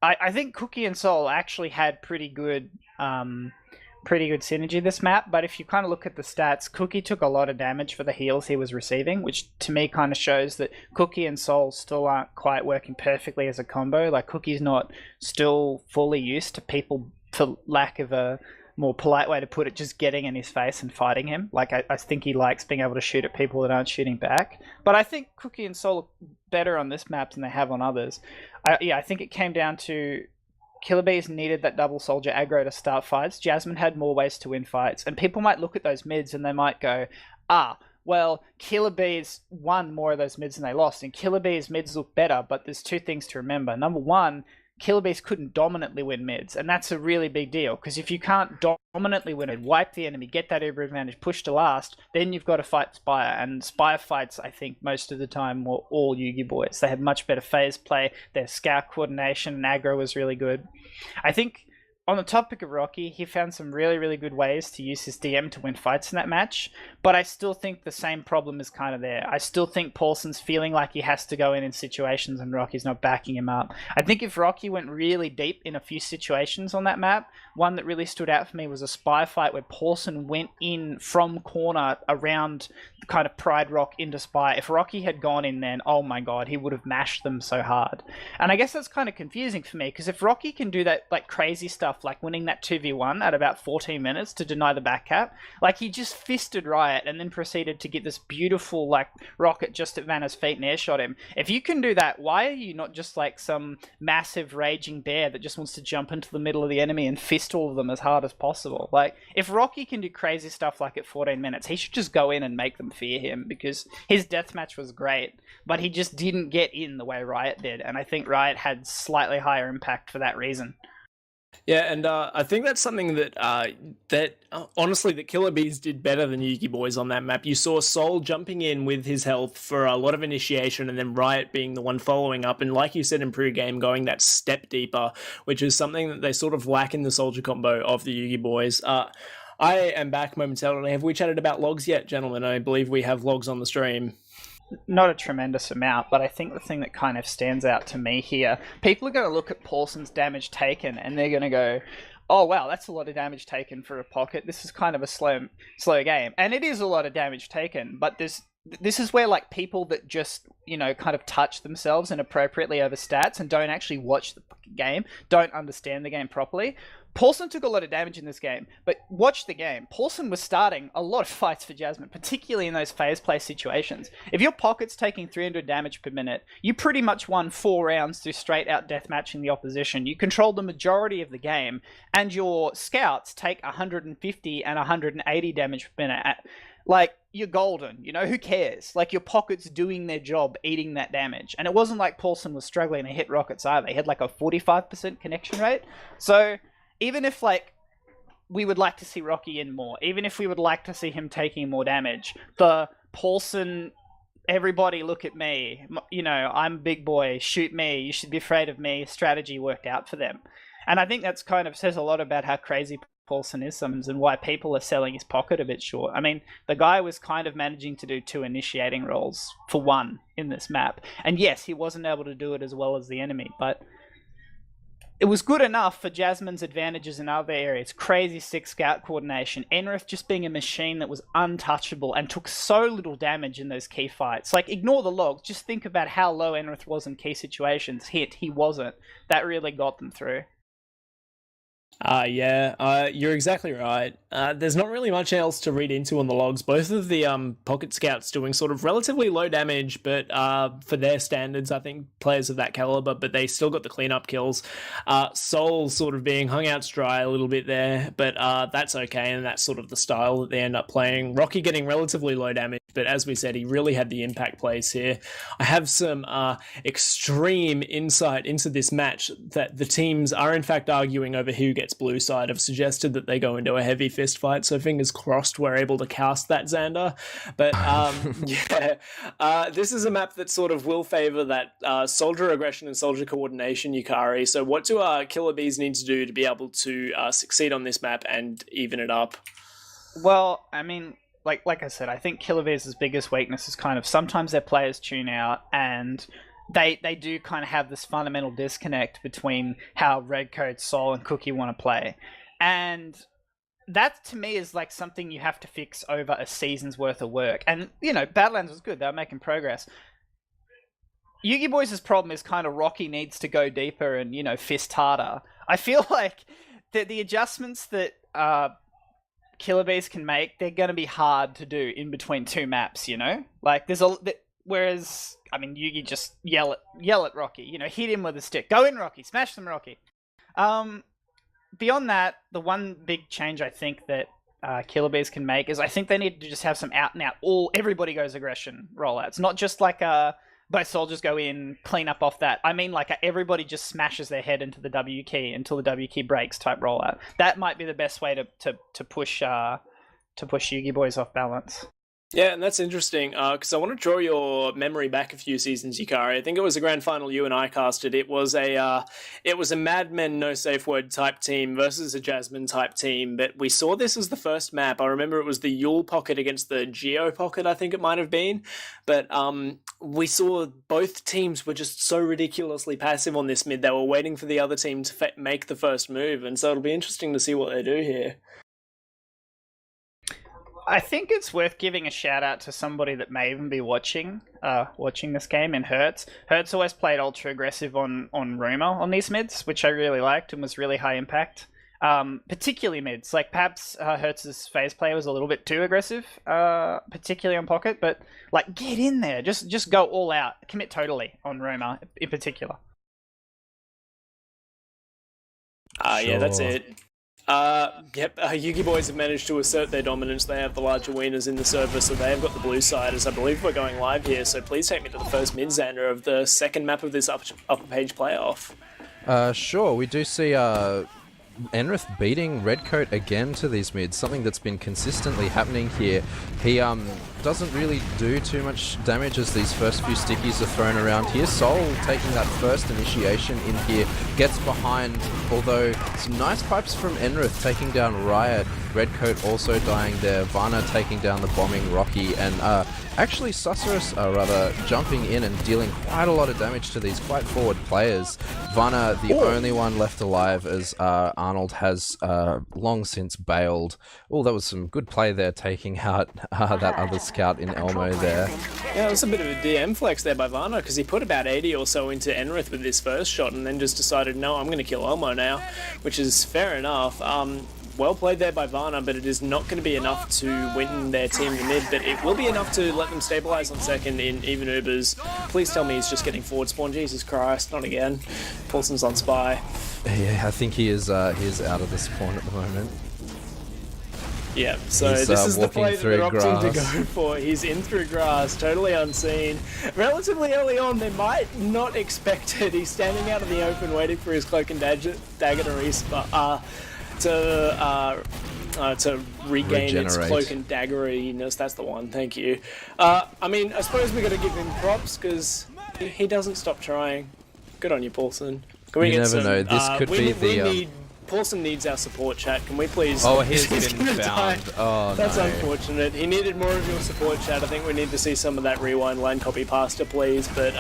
I think Cookie and Sol actually had pretty good synergy this map, but if you kind of look at the stats, Cookie took a lot of damage for the heals he was receiving, which to me kind of shows that Cookie and Sol still aren't quite working perfectly as a combo. Like, Cookie's not still fully used to people, for lack of a more polite way to put it, just getting in his face and fighting him. Like, I think he likes being able to shoot at people that aren't shooting back. But I think Cookie and Sol are better on this map than they have on others. I think it came down to KILLA BEEZ needed that double soldier aggro to start fights. Jasmine had more ways to win fights, and people might look at those mids and they might go, well, KILLA BEEZ won more of those mids than they lost, and KILLA BEEZ mids look better, but there's 2 things to remember. Number one, KILLA BEEZ couldn't dominantly win mids, and that's a really big deal, because if you can't dominantly win it, wipe the enemy, get that Uber advantage, push to last, then you've got to fight Spire, and Spire fights, I think, most of the time were all YUGIBOYS. They had much better phase play, their scout coordination and aggro was really good. I think, on the topic of Rocky, he found some really, really good ways to use his DM to win fights in that match, but I still think the same problem is kind of there. I still think Paulson's feeling like he has to go in situations and Rocky's not backing him up. I think if Rocky went really deep in a few situations on that map, one that really stood out for me was a Spy fight where Paulson went in from corner around kind of Pride Rock into Spy. If Rocky had gone in then, oh my god, he would have mashed them so hard. And I guess that's kind of confusing for me, because if Rocky can do that like crazy stuff, like winning that 2v1 at about 14 minutes to deny the back cap, like he just fisted Riot and then proceeded to get this beautiful like rocket just at Vanna's feet and airshot him. If you can do that, why are you not just like some massive raging bear that just wants to jump into the middle of the enemy and fist all of them as hard as possible? Like, if Rocky can do crazy stuff like at 14 minutes, he should just go in and make them fear him, because his deathmatch was great, but he just didn't get in the way Riot did, and I think Riot had slightly higher impact for that reason. Yeah, and I think that's something that honestly that KILLA BEEZ did better than YUGIBOYS on that map. You saw Sol jumping in with his health for a lot of initiation, and then Riot being the one following up, and like you said in pre-game, going that step deeper, which is something that they sort of lack in the soldier combo of the YUGIBOYS. I am back momentarily. Have we chatted about logs yet, gentlemen? I believe we have logs on the stream. Not a tremendous amount, but I think the thing that kind of stands out to me here, people are going to look at Paulson's damage taken and they're going to go, oh wow, that's a lot of damage taken for a pocket. This is kind of a slow game. And it is a lot of damage taken, but this is where like people that just, you know, kind of touch themselves inappropriately over stats and don't actually watch the game, don't understand the game properly. Paulson took a lot of damage in this game, but watch the game. Paulson was starting a lot of fights for Jasmine, particularly in those phase play situations. If your pocket's taking 300 damage per minute, you pretty much won 4 rounds through straight out deathmatching the opposition. You controlled the majority of the game, and your scouts take 150 and 180 damage per minute. Like, you're golden, you know, who cares? Like, your pocket's doing their job, eating that damage. And it wasn't like Paulson was struggling to hit rockets either. He had like a 45% connection rate. So even if, like, we would like to see Rocky in more, even if we would like to see him taking more damage, the Paulson, everybody look at me, you know, I'm a big boy, shoot me, you should be afraid of me, strategy worked out for them. And I think that's kind of says a lot about how crazy Paulson is sometimes and why people are selling his pocket a bit short. I mean, the guy was kind of managing to do 2 initiating rolls for 1 in this map. And yes, he wasn't able to do it as well as the enemy, but it was good enough for Jasmine's advantages in other areas. Crazy 6 scout coordination. Enrith just being a machine that was untouchable and took so little damage in those key fights. Like, ignore the logs. Just think about how low Enrith was in key situations. He wasn't. That really got them through. You're exactly right. There's not really much else to read into on the logs. Both of the pocket scouts doing sort of relatively low damage, but for their standards, I think players of that caliber, but they still got the cleanup kills. Sol sort of being hung out to dry a little bit there, but that's okay, and that's sort of the style that they end up playing. Rocky getting relatively low damage, but as we said, he really had the impact plays here. I have some extreme insight into this match that the teams are in fact arguing over who gets blue side. Have suggested that they go into a heavy fist fight, so fingers crossed we're able to cast that Xander. But this is a map that sort of will favor that soldier aggression and soldier coordination, Yukari. So what do KILLA BEEZ need to do to be able to succeed on this map and even it up? Well, I mean, like I said, I think KILLA BEEZ's biggest weakness is kind of sometimes their players tune out and they do kind of have this fundamental disconnect between how Redcoat, Sol, and Cookie want to play. And that, to me, is like something you have to fix over a season's worth of work. And, you know, Badlands was good. They were making progress. YUGIBOYS' problem is kind of Rocky needs to go deeper and, you know, fist harder. I feel like the adjustments that KILLA BEEZ can make, they're going to be hard to do in between 2 maps, you know? Like, whereas, I mean, Yugi just yell at Rocky, you know, hit him with a stick. Go in, Rocky. Smash them, Rocky. Beyond that, the one big change I think that KILLA BEEZ can make is I think they need to just have some out-and-out, everybody goes aggression rollouts. Not just like both soldiers go in, clean up off that. I mean, like everybody just smashes their head into the W key until the W key breaks type rollout. That might be the best way to push YUGIBOYS off balance. Yeah, and that's interesting, because I want to draw your memory back a few seasons, Yukari. I think it was a grand final you and I casted. It was a Mad Men No Safe Word type team versus a Jasmine type team, but we saw this as the first map. I remember it was the Yule pocket against the Geo pocket, I think it might have been, but we saw both teams were just so ridiculously passive on this mid. They were waiting for the other team to make the first move, and so it'll be interesting to see what they do here. I think it's worth giving a shout out to somebody that may even be watching this game in Hertz. Hertz always played ultra aggressive on Rumor on these mids, which I really liked and was really high impact. Particularly mids, like perhaps Hertz's phase play was a little bit too aggressive, particularly on pocket. But like, get in there, just go all out, commit totally on Rumor in particular. Yeah, that's it. YUGIBOYS have managed to assert their dominance. They have the larger wieners in the server, so they have got the blue side, as I believe we're going live here. So please take me to the first mid, Xander, of the second map of this upper page playoff. Sure. We do see Enrith beating Redcoat again to these mids, something that's been consistently happening here. He doesn't really do too much damage as these first few stickies are thrown around here. Soul taking that first initiation in here, gets behind, although some nice pipes from Enrith taking down Riot. Redcoat also dying there, Vana taking down the bombing Rocky, and actually Susurrus rather jumping in and dealing quite a lot of damage to these quite forward players. Vana, the only one left alive, as Arnold has long since bailed. Oh, that was some good play there, taking out that other scout in Elmo there. Yeah, it was a bit of a DM flex there by Vana, because he put about 80 or so into Enrith with this first shot and then just decided, no, I'm going to kill Elmo now, which is fair enough. Well played there by Vana, but it is not going to be enough to win their team in the mid, but it will be enough to let them stabilize on second in even Ubers. Please tell me he's just getting forward spawn. Jesus Christ, not again. Paulson's on spy. Yeah, I think he is out of the spawn at the moment. Yeah, so he's, this is the walking play that they're opting to grass. go for. He's in through grass, totally unseen. Relatively early on, they might not expect it. He's standing out in the open waiting for his cloak and dagger to respawn. To regain its cloak and daggeriness. That's the one, thank you. I mean, I suppose we got to give him props because he doesn't stop trying. Good on you, Paulson. Can we You get never some, know, this could be the... Paulson needs our support chat. Can we please... Oh, he's been gonna found. die. Oh, That's no. unfortunate. He needed more of your support chat. I think we need to see some of that rewind line copy pasta, please. But,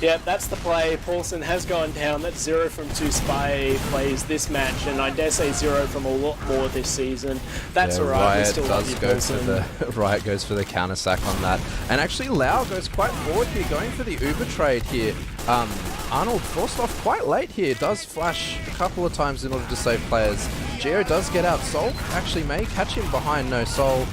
yeah, that's the play. Paulson has gone down. That's 0 from 2 spy plays this match, and I dare say 0 from a lot more this season. That's alright. We still love you, Paulson. Riot goes for the counter sack on that, and actually Lau goes quite forward here, going for the Uber trade here. Arnold forced off quite late here, does flash a couple of times in order to save players. Geo does get out. Soul actually may catch him behind. No, Soul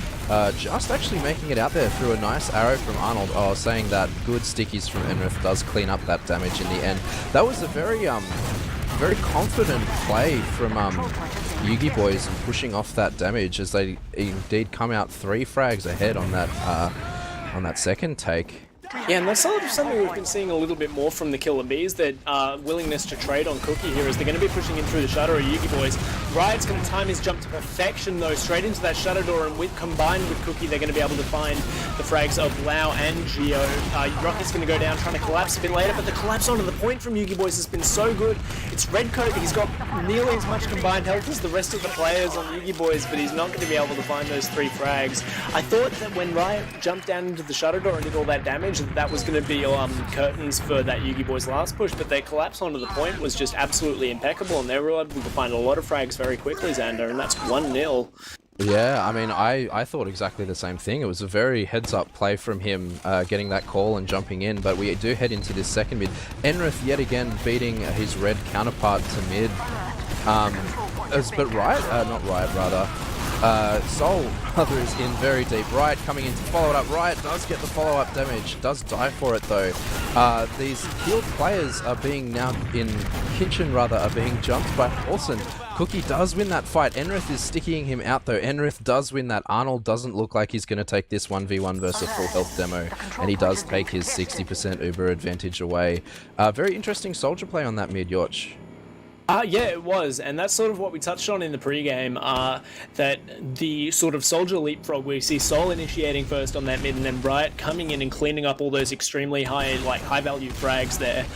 just actually making it out there through a nice arrow from Arnold. Oh, saying that good stickies from Enrith does clean up that damage in the end. That was a very confident play from YUGIBOYS and pushing off that damage as they indeed come out 3 frags ahead on that second take. Yeah, and that's sort of something we've been seeing a little bit more from the KILLA BEEZ, that willingness to trade on Cookie here as they're going to be pushing in through the shutter of YUGIBOYS. Riot's going to time his jump to perfection though, straight into that shutter door, and combined with Cookie they're going to be able to find the frags of Lau and Geo. Rocky's going to go down trying to collapse a bit later, but the collapse onto the point from YUGIBOYS has been so good. It's Redcoat, he's got nearly as much combined health as the rest of the players on YUGIBOYS, but he's not going to be able to find those 3 frags. I thought that when Riot jumped down into the shutter door and did all that damage, that was going to be curtains for that YUGIBOYS last push, but their collapse onto the point was just absolutely impeccable, and they were able to find a lot of frags very quickly, Xander, and that's 1-0. Yeah, I mean, I thought exactly the same thing. It was a very heads-up play from him, getting that call and jumping in, but we do head into this second mid. Enrith yet again beating his red counterpart to mid. But Riot, not Riot, rather. Soul rather is in very deep. Riot coming in to follow it up. Riot does get the follow-up damage, does die for it though. These healed players are being now in kitchen rather, are being jumped by Paulson. Cookie does win that fight. Enrith is sticking him out though. Enrith does win that. Arnold doesn't look like he's going to take this 1v1 versus a full health demo, and he does take his 60% Uber advantage away. Very interesting soldier play on that mid, Yauch. Yeah, it was, and that's sort of what we touched on in the pregame, that the sort of soldier leapfrog where you see Soul initiating first on that mid and then Riot coming in and cleaning up all those extremely high-value frags there.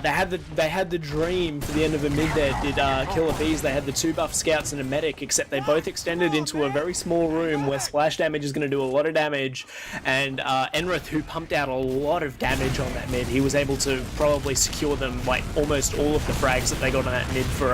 They had the dream for the end of the mid there, did KILLA BEEZ. They had the 2 buff scouts and a medic, except they both extended into a very small room where splash damage is going to do a lot of damage, and Enrith, who pumped out a lot of damage on that mid, he was able to probably secure them almost all of the frags that they got on that mid for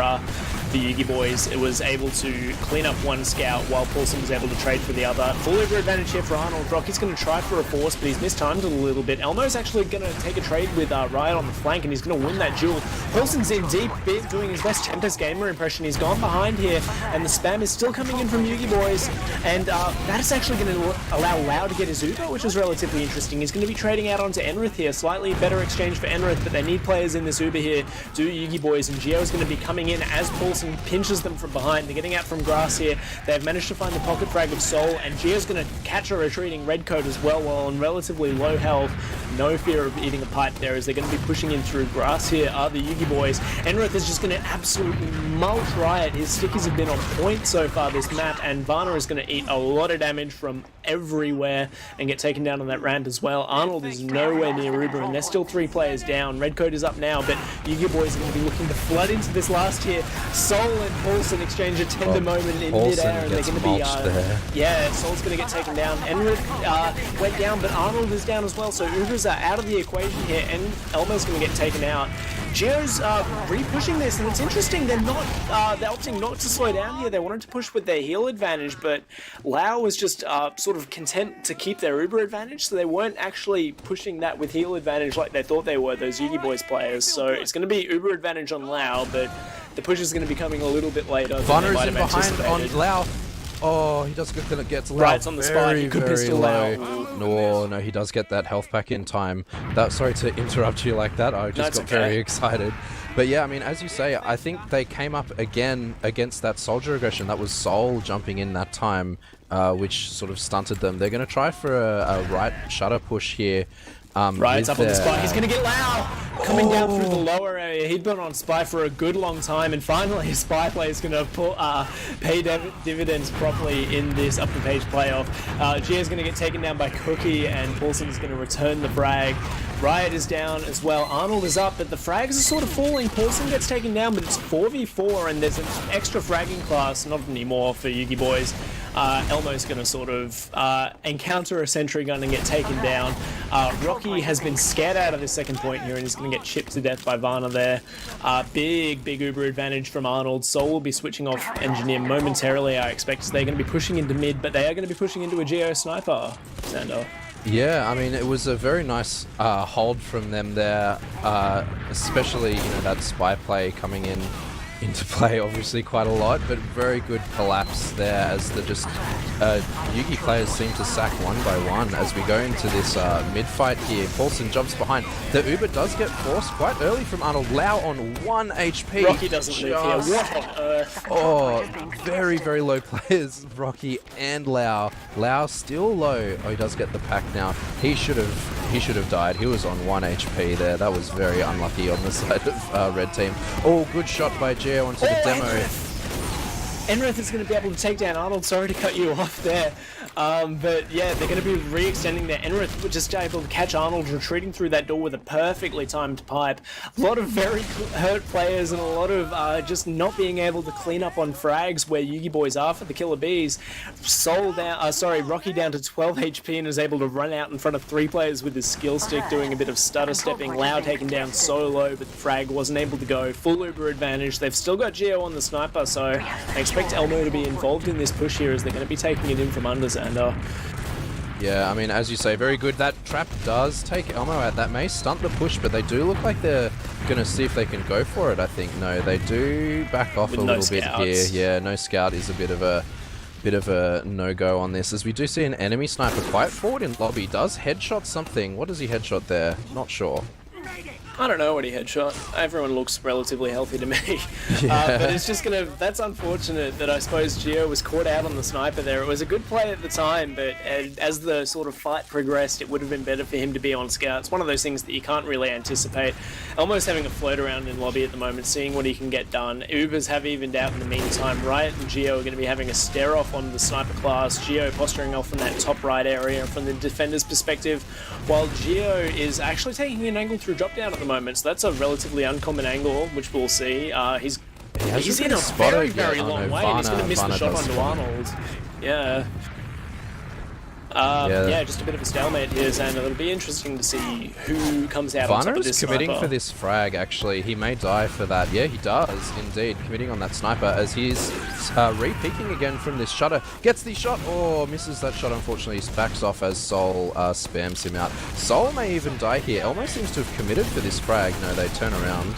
the YUGIBOYS. It was able to clean up 1 scout while Paulson was able to trade for the other. Full over advantage here for Arnold. Rocky's going to try for a force, but he's mistimed it a little bit. Elmo's actually going to take a trade with Riot on the flank, and he's going to win that duel. Paulson's in deep, doing his best Tempest Gamer impression. He's gone behind here, and the spam is still coming in from YUGIBOYS, and that is actually going to allow Lau to get his Uber, which is relatively interesting. He's going to be trading out onto Enrith here. Slightly better exchange for Enrith, but they need players in this Uber here. Do YUGIBOYS, and Geo is going to be coming in as Paulson pinches them from behind. They're getting out from grass here. They've managed to find the pocket frag of Soul, and Geo's going to catch a retreating Redcoat as well while on relatively low health. no fear of eating a pipe there, as they're going to be pushing in through grass here are the YUGIBOYS. Enrith is just going to absolutely mulch Riot. His stickies have been on point so far this map, and Varna is going to eat a lot of damage from everywhere and get taken down on that rant as well. Arnold is nowhere near Uber, and there's still 3 players down. Red Coat is up now, but YUGIBOYS are going to be looking to flood into this last tier. Soul and Paulson exchange a tender moment in midair, and they're going to be yeah, Soul's going to get taken down. Enrith went down, but Arnold is down as well, so Ubers are out of the equation here, and Elmo's going to get taken out. Geo's re-pushing this, and it's interesting, they're opting not to slow down here. They wanted to push with their heal advantage, but Lao was just sort of content to keep their Uber advantage, so they weren't actually pushing that with heal advantage like they thought they were, those YUGIBOYS players. So it's going to be Uber advantage on Lao, but the push is going to be coming a little bit later. Vanna is in behind on Lao. Oh, he does get Lao. Right, it's on the spot. He could pistol Lao. No, he does get that health pack in time. Sorry to interrupt you like that. I just got very excited. But yeah, I mean, as you say, I think they came up again against that soldier aggression. That was Soul jumping in that time, which sort of stunted them. They're going to try for a right shutter push here. Right, it's up on the spot. He's going to get Lao coming down through the lower area. He'd been on Spy for a good long time, and finally his Spy play is going to pay dividends properly in this up the page playoff. Gia is going to get taken down by Cookie, and Paulson is going to return the frag. Riot is down as well. Arnold is up, but the frags are sort of falling. Paulson gets taken down, but it's 4v4, and there's an extra fragging class, not anymore for YUGIBOYS. Elmo's going to sort of encounter a sentry gun and get taken down. Rocky has been scared out of his second point here and is going to get chipped to death by Varna there. Big Uber advantage from Arnold. Soul will be switching off Engineer momentarily, I expect. So they're going to be pushing into mid, but they are going to be pushing into a Geo Sniper, Xander. Yeah, I mean, it was a very nice hold from them there, especially, that spy play coming into play obviously quite a lot, but very good collapse there as the Yugi players seem to sack one by one as we go into this mid-fight here. Paulson jumps behind. The Uber does get forced quite early from Arnold. Lao on 1 HP. Rocky doesn't live here. What on earth? Oh, very, very low players, Rocky and Lao. Lao still low. Oh, he does get the pack now. He should have died. He was on 1 HP there. That was very unlucky on the side of red team. Oh, good shot by Geo onto the demo. Enrith is going to be able to take down Arnold. Sorry to cut you off there. But yeah, they're going to be re-extending there. Enrith was just able to catch Arnold retreating through that door with a perfectly timed pipe. A lot of very hurt players and a lot of just not being able to clean up on frags where YUGIBOYS are for the KILLA BEEZ. Rocky down to 12 HP and is able to run out in front of 3 players with his skill stick, doing a bit of stutter stepping. Lao taken down solo, but the frag wasn't able to go. Full Uber advantage. They've still got Geo on the sniper, so I expect Elmo to be involved in this push here as they're going to be taking it in from under Xander. Yeah, I mean, as you say, very good. That trap does take Elmo out. That may stunt the push, but they do look like they're going to see if they can go for it, I think. No, they do back off a little bit here. Yeah, no scout is a bit of a no-go on this, as we do see an enemy sniper quite forward in lobby. Does headshot something. What does he headshot there? Not sure. I don't know what he headshot. Everyone looks relatively healthy to me. Yeah. But it's just that's unfortunate that I suppose Geo was caught out on the sniper there. It was a good play at the time, but as the sort of fight progressed, it would have been better for him to be on scout. It's one of those things that you can't really anticipate. Elmo's having a float around in lobby at the moment, seeing what he can get done. Ubers have evened out in the meantime. Riot and Geo are going to be having a stare off on the sniper class. Geo posturing off in that top right area from the defender's perspective, while Geo is actually taking an angle through drop down at the moment, so that's a relatively uncommon angle, which we'll see. He's in a very, very long way, and he's going to miss the shot onto Arnold. Yeah. Yeah, just a bit of a stalemate here, and it'll be interesting to see who comes out on top of this sniper. Committing for this frag, actually. He may die for that. Yeah, he does, indeed. Committing on that sniper as he's re-peeking again from this shutter. Gets the shot. Oh, misses that shot, unfortunately. He backs off as Soul spams him out. Soul may even die here. Elmo seems to have committed for this frag. No, they turn around.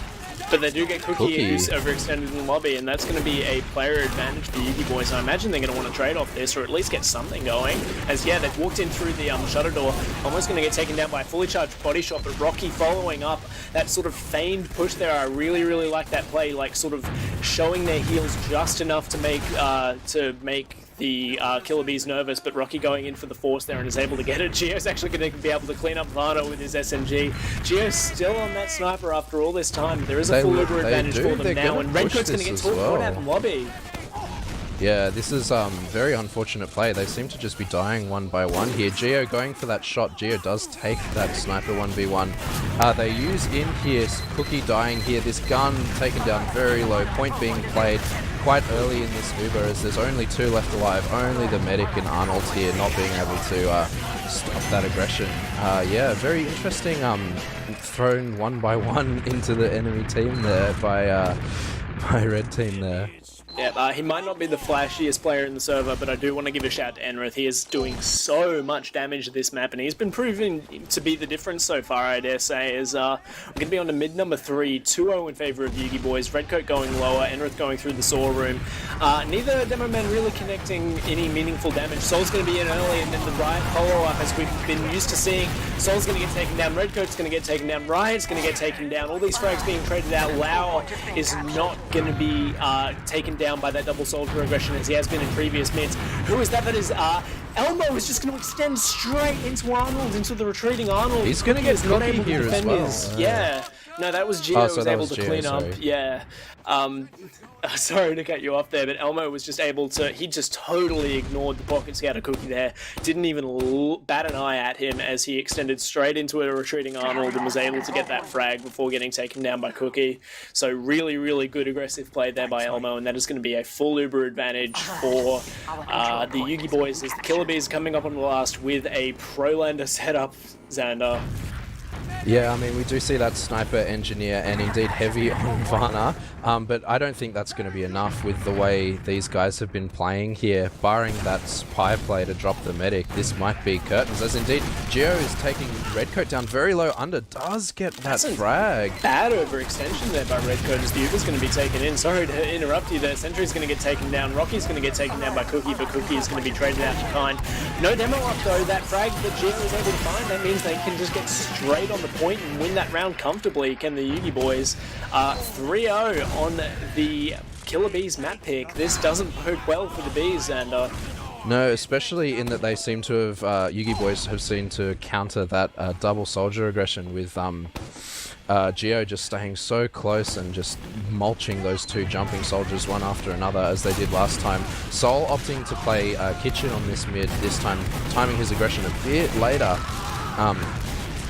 But they do get Cookie, who's overextended in the lobby, and that's going to be a player advantage for YUGIBOYS. I imagine they're going to want to trade off this, or at least get something going. As, yeah, they've walked in through the shutter door, almost going to get taken down by a fully charged body shot, but Rocky following up that sort of feigned push there. I really, really like that play, like sort of showing their heels just enough to make the Killer Bees nervous, but Rocky going in for the force there and is able to get it. Gio's actually going to be able to clean up Vana with his SMG. Gio's still on that sniper after all this time. There is a full Uber advantage for them now, and Redcoat's going to get caught out in lobby. Yeah, this is very unfortunate play. They seem to just be dying one by one here. Gio going for that shot. Gio does take that sniper 1v1. They use in here, Cookie dying here. This gun taken down very low. Point being played quite early in this Uber as there's only 2 left alive. Only the medic and Arnold here not being able to stop that aggression. Yeah, very interesting thrown one by one into the enemy team there by Red Team there. Yeah, he might not be the flashiest player in the server, but I do want to give a shout to Enrith. He is doing so much damage to this map, and he's been proving to be the difference so far, I dare say, as we're going to be on to mid number 3, 2-0 in favour of YUGIBOYS, Redcoat going lower, Enrith going through the saw room. Neither demo man really connecting any meaningful damage. Soul's going to be in early, and then the Riot follow-up, as we've been used to seeing. Soul's going to get taken down, Redcoat's going to get taken down, Riot's going to get taken down, all these frags being traded out. Lau is not going to be taken down by that double soldier aggression as he has been in previous mids. Who is that? That is Elmo is just going to extend straight into Arnold, into the retreating Arnold. He's going to get not cocky able to here defend as well. Yeah. No, that was Gio so was that able was to Gio, clean sorry. up. Yeah. Sorry to cut you off there, but Elmo was just able to, he just totally ignored the pocket scouter Cookie there. Didn't even bat an eye at him as he extended straight into a retreating Arnold and was able to get that frag before getting taken down by Cookie. So really, really good aggressive play there by Elmo, and that is going to be a full Uber advantage for the YUGIBOYS as the Killer Bees are coming up on the last with a Prolander setup, Xander. Yeah, I mean, we do see that sniper engineer and indeed heavy on Vana, but I don't think that's going to be enough with the way these guys have been playing here. Barring that spy play to drop the medic, this might be curtains, as indeed Gio is taking Redcoat down very low under, does get that frag. Bad overextension there by Redcoat as the Uber's going to be taken in. Sorry to interrupt you there. Sentry's going to get taken down, Rocky's going to get taken down by Cookie, but Cookie is going to be traded out to Kind. No demo up though, that frag that Gio was able to find, that means they can just get straight on the point and win that round comfortably, can the YUGIBOYS. 3-0 on the Killer Bees map pick. This doesn't bode well for the Bees, and no, especially in that they seem to have, YUGIBOYS have seen to counter that double soldier aggression with Gio just staying so close and just mulching those 2 jumping soldiers one after another as they did last time. Soul opting to play Kitchen on this mid, this time timing his aggression a bit later.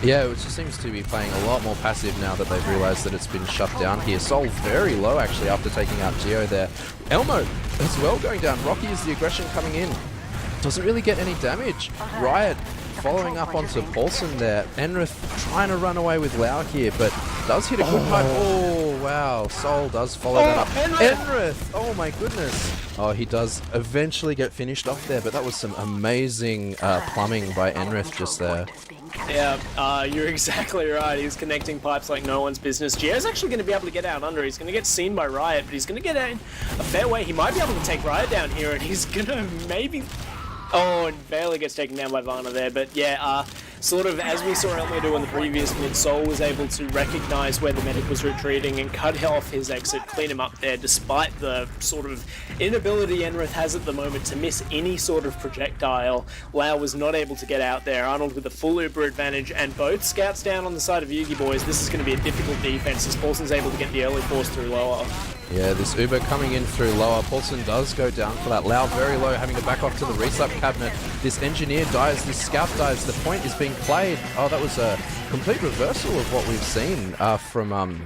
Yeah, it just seems to be playing a lot more passive now that they've realised that it's been shut down here. Soul very low actually after taking out Gio there. Elmo as well going down. Rocky is the aggression coming in. Doesn't really get any damage. Riot following up onto Paulson there. Enrith trying to run away with Lau here, but does hit a good pipe. Oh, wow. Soul does follow that up. Enrith! Oh, my goodness. Oh, he does eventually get finished off there, but that was some amazing plumbing by Enrith just there. Yeah, you're exactly right. He's connecting pipes like no one's business. Gio's actually going to be able to get out under. He's going to get seen by Riot, but he's going to get out in a fair way. He might be able to take Riot down here, and he's going to maybe... Oh, and barely gets taken down by Vana there, but yeah, sort of as we saw Elmo do on the previous mid, Soul was able to recognize where the medic was retreating and cut off his exit, clean him up there, despite the sort of inability Enrith has at the moment to miss any sort of projectile. Lau was not able to get out there. Arnold with a full Uber advantage, and both scouts down on the side of YUGIBOYS. This is going to be a difficult defense as Paulson's able to get the early force through lower. Yeah, this Uber coming in through lower. Paulson does go down for that. Lau very low, having to back off to the reslap cabinet. This engineer dies, this scout dies. The point is being played. Oh, that was a complete reversal of what we've seen from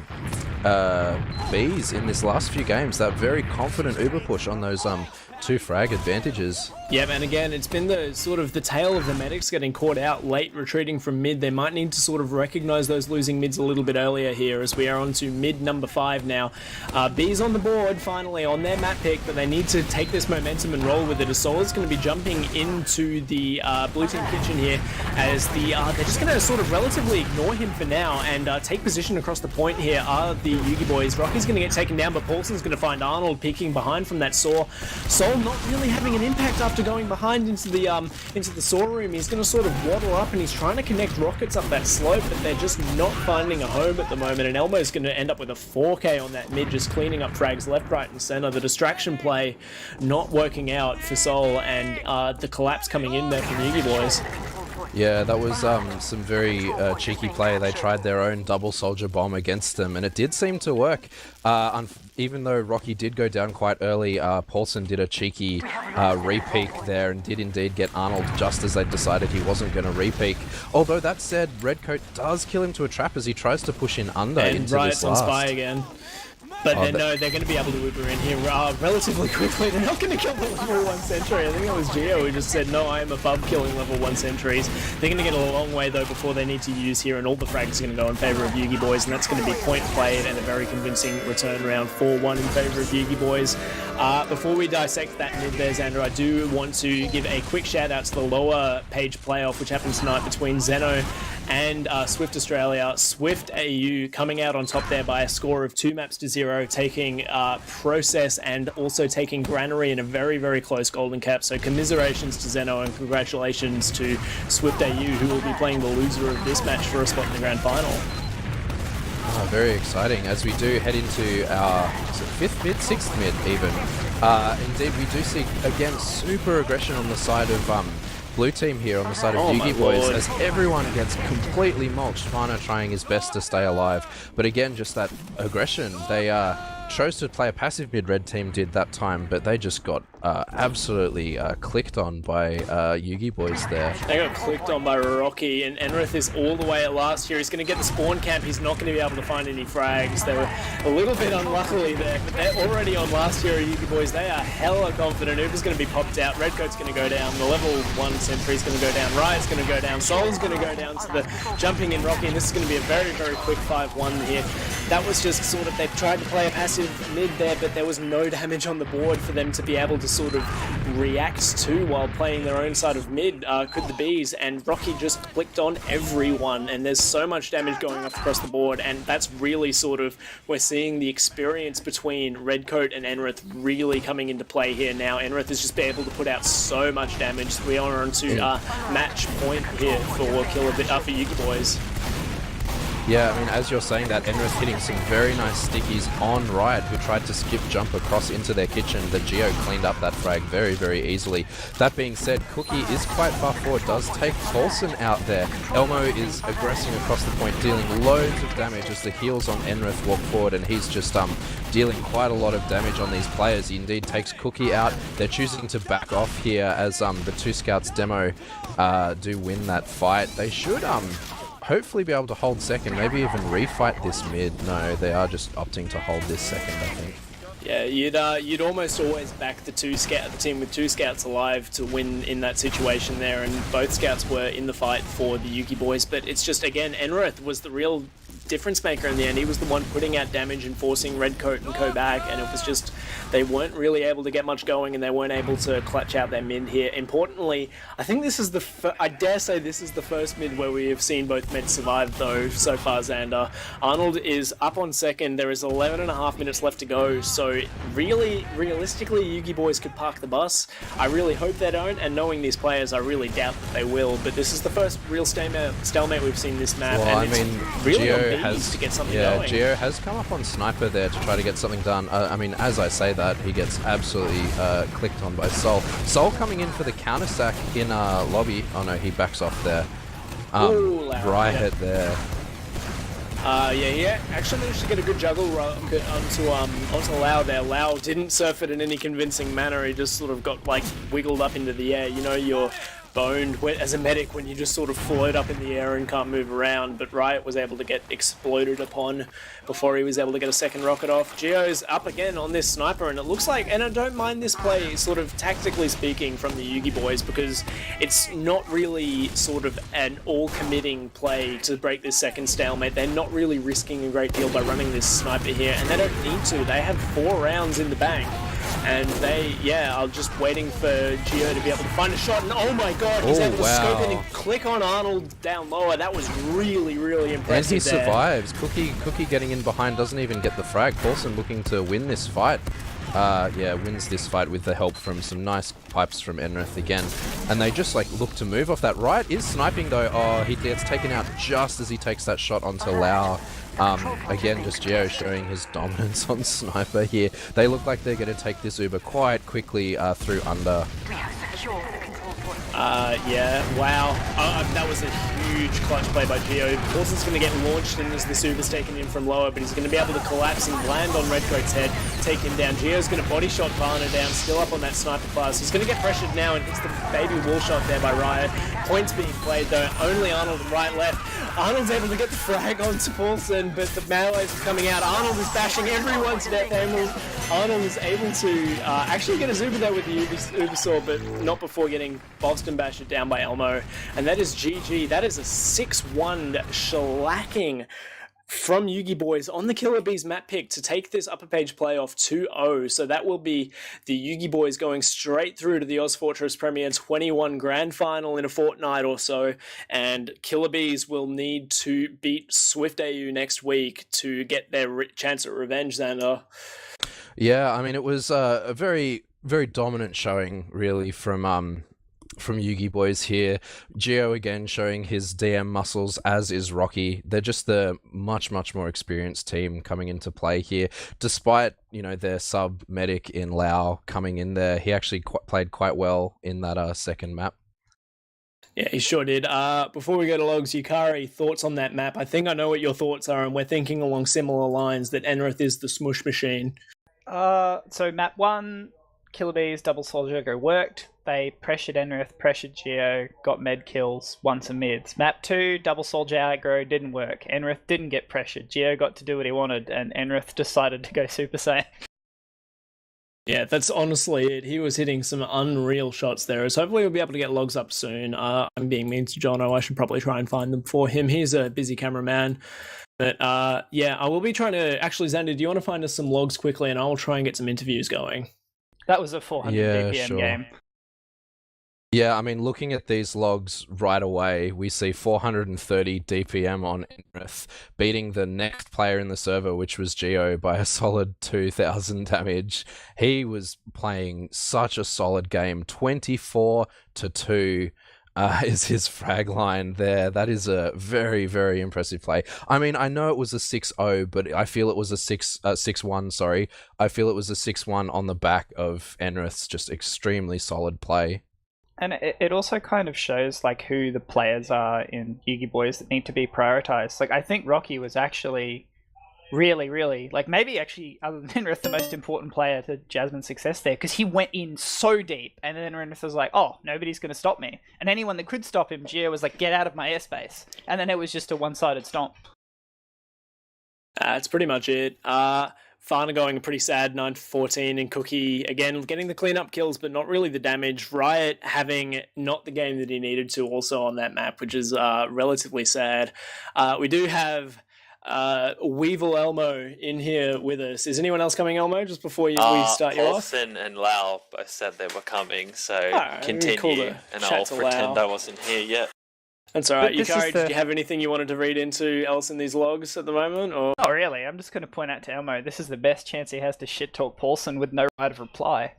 Bees in this last few games. That very confident Uber push on those 2 frag advantages. Yeah, and again, it's been the sort of the tail of the medics getting caught out late, retreating from mid. They might need to sort of recognize those losing mids a little bit earlier here as we are on to mid number 5 now. Bees on the board, finally, on their map pick, but they need to take this momentum and roll with it. Soul is going to be jumping into the blue team kitchen here as they're just going to sort of relatively ignore him for now and take position across the point here are the YUGIBOYS. Rocky's going to get taken down, but Paulson's going to find Arnold peeking behind from that saw. Soul not really having an impact after after going behind into the storeroom, he's going to sort of waddle up, and he's trying to connect rockets up that slope, but they're just not finding a home at the moment, and Elmo's going to end up with a 4K on that mid, just cleaning up frags left, right, and center. The distraction play not working out for Sol, and the collapse coming in there from YUGIBOYS. Yeah, that was some very cheeky play. They tried their own double soldier bomb against them, and it did seem to work. Even though Rocky did go down quite early, Paulson did a cheeky re-peek there and did indeed get Arnold just as they decided he wasn't going to re-peek. Although that said, Redcoat does kill him to a trap as he tries to push in under and into Riot's this on last. Spy again. But no, they're going to be able to Uber in here relatively quickly. They're not going to kill the level 1 sentry. I think it was Geo who just said, no, I am above killing level 1 sentries. They're going to get a long way, though, before they need to use here, and all the frags are going to go in favour of YUGIBOYS, and that's going to be point played and a very convincing return round 4-1 in favour of YUGIBOYS. Before we dissect that mid there, Xander, I do want to give a quick shout-out to the lower page playoff, which happened tonight between Zeno and Swift Australia. Swift AU coming out on top there by a score of 2-0, taking Process and also taking Granary in a very, very close golden cap. So commiserations to Zeno and congratulations to Swift AU, who will be playing the loser of this match for a spot in the grand final. Very exciting as we do head into our 5th mid, 6th mid even. Indeed, we do see again super aggression on the side of blue team here, on the side of YUGIBOYS, as everyone gets completely mulched. Fana trying his best to stay alive, but again, just that aggression. They chose to play a passive mid, red team did that time, but they just got absolutely clicked on by YUGIBOYS there. They got clicked on by Rocky, and Enrith is all the way at last here. He's going to get the spawn camp. He's not going to be able to find any frags. They were a little bit unluckily there, but they're already on last year, YUGIBOYS. They are hella confident. Uber's going to be popped out. Redcoat's going to go down. The level 1 sentry's going to go down. Riot's going to go down. Sol's going to go down to the jumping in Rocky, and this is going to be a very, very quick 5-1 here. That was just sort of, they tried to play a passive mid there, but there was no damage on the board for them to be able to sort of react to while playing their own side of mid. Could the Bees, and Rocky just clicked on everyone, and there's so much damage going up across the board, and that's really sort of, we're seeing the experience between Redcoat and Enrith really coming into play here now. Enrith has just been able to put out so much damage. We are on to match point here for for YUGIBOYS. Yeah, I mean, as you're saying that, Enrith hitting some very nice stickies on Riot, who tried to skip jump across into their kitchen. The Geo cleaned up that frag very, very easily. That being said, Cookie is quite far forward, does take Paulson out there. Elmo is aggressing across the point, dealing loads of damage as the heals on Enrith walk forward, and he's just dealing quite a lot of damage on these players. He indeed takes Cookie out. They're choosing to back off here as the 2 scouts demo do win that fight. They should hopefully be able to hold second, maybe even refight this mid. No, they are just opting to hold this second, I think. Yeah, you'd almost always back the team with 2 scouts alive to win in that situation there, and both scouts were in the fight for the YUGIBOYS, but it's just, again, Enrith was the real difference maker in the end. He was the one putting out damage and forcing Redcoat and Co back, and it was just, they weren't really able to get much going, and they weren't able to clutch out their mid here. Importantly, I think this is I dare say this is the first mid where we have seen both mids survive, though, so far, Xander. Arnold is up on second. There is 11.5 minutes left to go, so realistically, YUGIBOYS could park the bus. I really hope they don't, and knowing these players, I really doubt that they will, but this is the first real stalemate we've seen this map, well, and I mean, really Geo has to get something going. Geo has come up on Sniper there to try to get something done. I mean, as I say that, he gets absolutely clicked on by Sol. Sol coming in for the counter stack in lobby. Oh no, he backs off there. Riot there. Yeah, actually managed to get a good juggle onto Lau there. Lau didn't surf it in any convincing manner. He just sort of got like wiggled up into the air. You know, you're boned as a medic when you just sort of float up in the air and can't move around, but Riot was able to get exploded upon before he was able to get a second rocket off. Geo's up again on this sniper, and it looks like, and I don't mind this play sort of tactically speaking from the YUGIBOYS, because it's not really sort of an all-committing play to break this second stalemate. They're not really risking a great deal by running this sniper here, and they don't need to. They have 4 rounds in the bank. And they, are just waiting for Geo to be able to find a shot, and oh my god, he's able to scope in and click on Arnold down lower. That was really, really impressive. And he survives. Cookie getting in behind, doesn't even get the frag. Paulson looking to win this fight. wins this fight with the help from some nice pipes from Enrith again. And they just like look to move off that. Riot is sniping though. Oh, he gets taken out just as he takes that shot onto Lau. Again, just Geo showing his dominance on Sniper here. They look like they're going to take this Uber quite quickly through under. Yeah, wow. That was a huge clutch play by Geo. Paulson's going to get launched in as the Uber's taken in from lower, but he's going to be able to collapse and land on Redcoat's head, take him down. Geo's going to body shot Varna down, still up on that Sniper class. He's going to get pressured now and hits the baby wall shot there by Riot. Points being played though, only Arnold right left. Arnold's able to get the frag onto Paulson, but the melees are coming out. Arnold is bashing everyone to death. Arnold is able to actually get a Uber there with the Uber sword, but not before getting Boston bashed down by Elmo. And that is GG. That is a 6-1 shellacking from YUGIBOYS on the Killer Bees map pick to take this upper page playoff 2-0. So that will be the YUGIBOYS going straight through to the ozfortress Premier 21 grand final in a fortnight or so. And Killer Bees will need to beat Swift AU next week to get their chance at revenge, Xander. Yeah, I mean, it was a very, very dominant showing, really, from YUGIBOYS here. Geo again showing his DM muscles, as is Rocky. They're just the much, much more experienced team coming into play here. Despite, their sub medic in Lau coming in there, he actually played quite well in that second map. Yeah, he sure did. Before we go to logs, Yukari, thoughts on that map? I think I know what your thoughts are, and we're thinking along similar lines that Enrith is the smush machine. So map 1, Killer Bees, double soldier aggro worked. They pressured Enrith, pressured Geo, got med kills, won some mids. Map 2, double soldier aggro didn't work. Enrith didn't get pressured. Geo got to do what he wanted, and Enrith decided to go Super Saiyan. Yeah, that's honestly it. He was hitting some unreal shots there. So hopefully we'll be able to get logs up soon. I'm being mean to Johno. I should probably try and find them for him. He's a busy cameraman. But yeah, I will be trying to... Actually, Xander, do you want to find us some logs quickly and I'll try and get some interviews going? That was a 400 DPM game. Yeah, I mean, looking at these logs right away, we see 430 DPM on Enrith, beating the next player in the server, which was Geo, by a solid 2,000 damage. He was playing such a solid game. 24-2 is his frag line there. That is a very, very impressive play. I mean, I know it was a 6-0, but I feel it was a 6-1, sorry. I feel it was a 6-1 on the back of Enrith's just extremely solid play. And it also kind of shows like who the players are in YUGIBOYS that need to be prioritized. Like I think Rocky was actually really, like maybe actually other than Enrith the most important player to Jasmine's success there, because he went in so deep and then Enrith was like, oh, nobody's going to stop me. And anyone that could stop him, Gio was like, get out of my airspace. And then it was just a one-sided stomp. That's pretty much it. Farna going pretty sad, 9-14, and Cookie, again, getting the cleanup kills, but not really the damage. Riot having not the game that he needed to also on that map, which is relatively sad. We do have Weevil Elmo in here with us. Is anyone else coming, Elmo, just before we start you off? Paulson and Lau both said they were coming, so continue, and I'll pretend I wasn't here yet. That's all right. Yukari, did you have anything you wanted to read into else in these logs at the moment? Or? Oh, really? I'm just going to point out to Elmo, this is the best chance he has to shit-talk Paulson with no right of reply.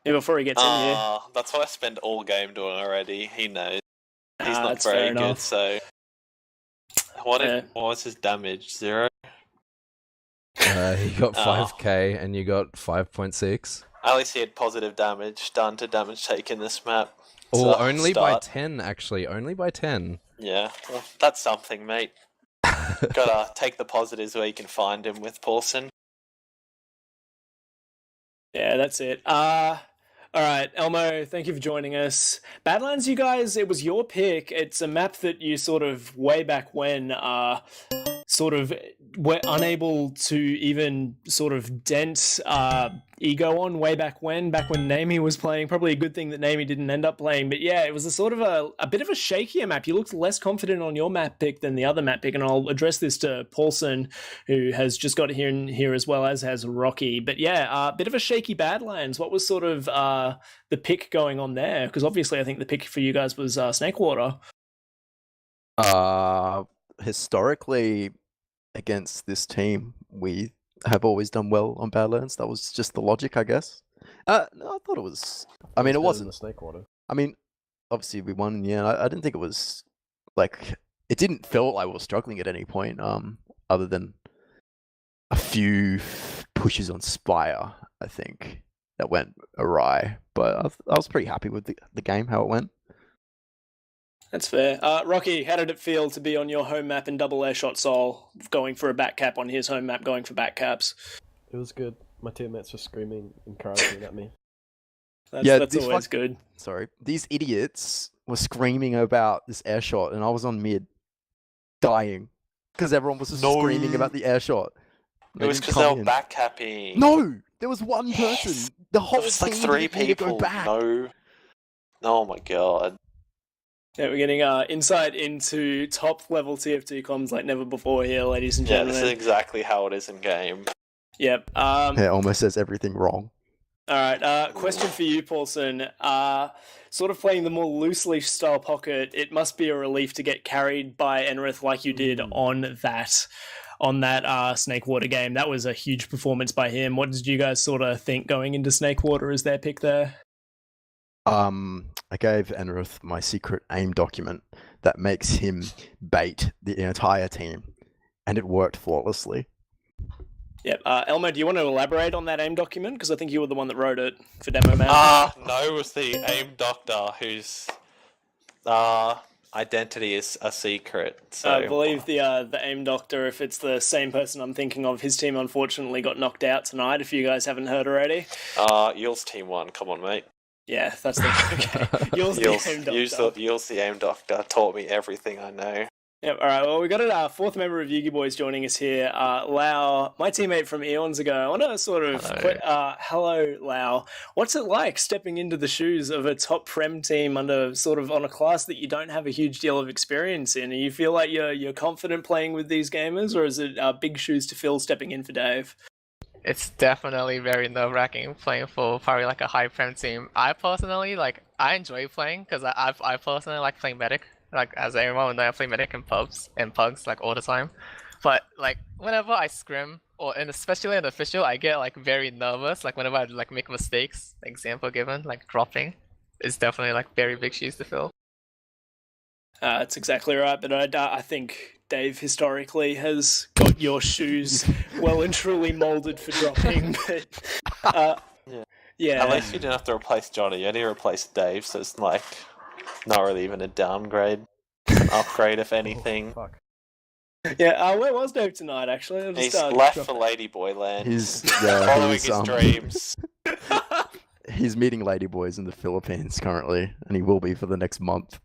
Yeah, before he gets in here. That's what I spend all game doing already. He knows. He's not that's fair very good, enough. So... What was his damage? 0? He got 5k and you got 5.6. At least he had positive damage done to damage taken this map. Or only by 10, actually. Only by 10. Yeah, well, that's something, mate. Gotta take the positives where you can find him with Paulson. Yeah, that's it. All right, Elmo, thank you for joining us. Badlands, you guys, it was your pick. It's a map that you sort of, way back when, sort of were unable to even sort of dent ego on way back when Namie was playing. Probably a good thing that Namie didn't end up playing. But yeah, it was a sort of a bit of a shakier map. You looked less confident on your map pick than the other map pick, and I'll address this to Paulson, who has just got here in here as well as has Rocky. But yeah, a bit of a shaky Badlands. What was sort of the pick going on there? Because obviously I think the pick for you guys was Snakewater. Historically, against this team, we have always done well on Badlands. That was just the logic, I guess. No, I thought it was. I mean, it wasn't. The Snakewater. I mean, obviously we won in the end. I didn't think it was like it didn't feel like we were struggling at any point. Other than a few pushes on Spire, I think that went awry. But I was pretty happy with the game, how it went. That's fair. Rocky, how did it feel to be on your home map in double airshot Sol, going for a back cap on his home map, going for back caps? It was good. My teammates were screaming, encouraging at me. That's always good. Sorry, these idiots were screaming about this airshot, and I was on mid, dying, because everyone was just screaming about the airshot. It was because they were back capping. No, there was one person. The whole It was team like 3 didn't need to people. go back. No. Oh my god. Yeah, we're getting insight into top level TF2 comms like never before here, ladies and Yeah, gentlemen. this is exactly how it is in game. Yep. It almost says everything wrong. All right. Question for you, Paulson. Sort of playing the more loosely style pocket, it must be a relief to get carried by Enrith like you did on that Snakewater game. That was a huge performance by him. What did you guys sort of think going into Snakewater as their pick there? I gave Enrith my secret aim document that makes him bait the entire team, and it worked flawlessly. Yep. Elmo, do you want to elaborate on that aim document? Because I think you were the one that wrote it for Demo Man. No, it was the aim doctor whose identity is a secret. So I believe the aim doctor, if it's the same person I'm thinking of, his team unfortunately got knocked out tonight, if you guys haven't heard already. Yule's team won. Come on, mate. Yeah, that's the okay. Yule's the aim doctor. Yule's the aim doctor. Taught me everything I know. Yep, all right. Well, we got a fourth member of YUGIBOYS joining us here. Lau, my teammate from eons ago. I want to sort of... Hello, Lau. What's it like stepping into the shoes of a top Prem team under sort of on a class that you don't have a huge deal of experience in? Do you feel like you're confident playing with these gamers, or is it big shoes to fill stepping in for Dave? It's definitely very nerve-wracking playing for probably like a high Prem team. I personally, I enjoy playing because I personally like playing Medic. Like, as everyone would know, I play Medic and Pugs, like, all the time. But, like, whenever I scrim, and especially in official, I get, like, very nervous. Like, whenever I, like, make mistakes, example given, like, dropping, it's definitely, like, very big shoes to fill. That's exactly right, but I think Dave historically has got your shoes well and truly moulded for dropping, but... yeah. At least you didn't have to replace Johnny. You only replaced Dave, so it's, like... Not really even a downgrade. An upgrade, if anything. Oh, fuck. Yeah, where was Dave tonight, actually? He's left for Ladyboy Land. He's following his dreams. He's meeting ladyboys in the Philippines currently, and he will be for the next month.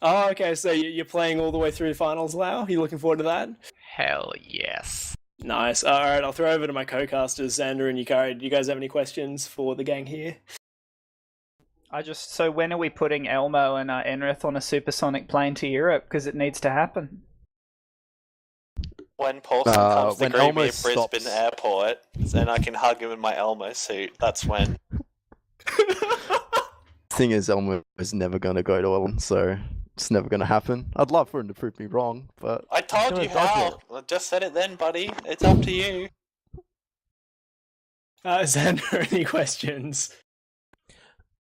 Oh, okay, so you're playing all the way through the finals, Lau? Are you looking forward to that? Hell yes. Nice. All right, I'll throw over to my co-casters, Xander and Yukari. Do you guys have any questions for the gang here? So when are we putting Elmo and Enrith on a supersonic plane to Europe? Because it needs to happen. When Paulson comes to when greet me Elmo at Brisbane stops. Airport, and I can hug him in my Elmo suit, that's when. Thing is, Elmo is never going to go to Ellen, so it's never going to happen. I'd love for him to prove me wrong, but... I told you how! I just said it then, buddy. It's up to you. Xander, any questions?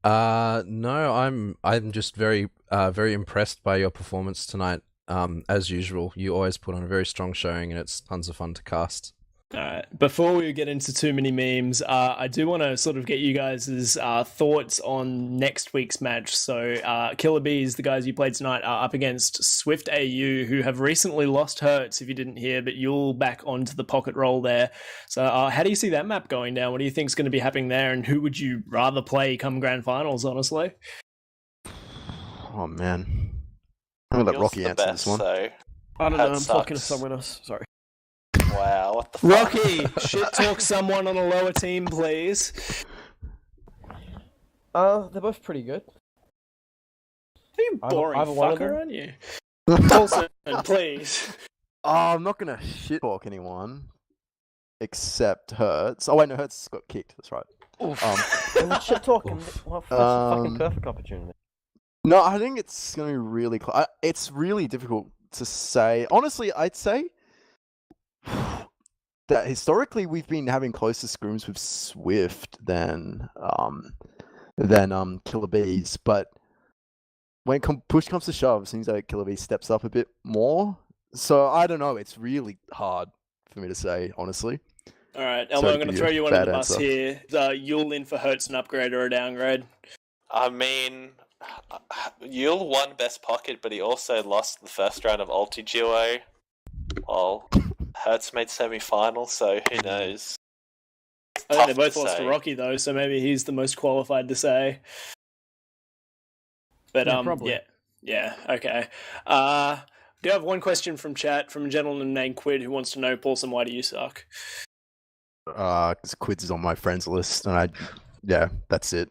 No, I'm just very impressed by your performance tonight. As usual, you always put on a very strong showing, and it's tons of fun to cast. Alright, before we get into too many memes, I do want to sort of get you guys' thoughts on next week's match. So, KILLA BEEZ, the guys you played tonight, are up against Swift AU, who have recently lost Hertz, if you didn't hear, but you'll back onto the pocket roll there. So, how do you see that map going down? What do you think is going to be happening there, and who would you rather play come grand finals, honestly? Oh, man. I'm going to let Rocky answer this one. So I don't know, I'm sucks. talking to someone else. Sorry. Wow, what the fuck? Rocky, shit talk someone on a lower team, please. They're both pretty good. You boring either one of them? fucker, aren't you? Paulson, please. I'm not going to shit talk anyone except Hertz. Oh, wait, no, Hertz got kicked. That's right. And shit talking. Well, that's a fucking perfect opportunity. No, I think it's going to be really close. It's really difficult to say. Honestly, I'd say that historically we've been having closer scrims with Swift than Killer Bees, but when push comes to shove, it seems like Killer Bees steps up a bit more. So I don't know. It's really hard for me to say, honestly. All right, Elmo, I'm going to throw you under the bus here. You'll in for Hurts an upgrade or a downgrade? I mean, Yule won Best Pocket, but he also lost the first round of Ulti Duo. Well, Hertz made semi-final, so who knows? I think they both lost to Rocky, though, so maybe he's the most qualified to say. But, probably. Yeah, okay. Do have one question from chat from a gentleman named Quid who wants to know, Paulson, why do you suck? Because Quids is on my friends list, and that's it.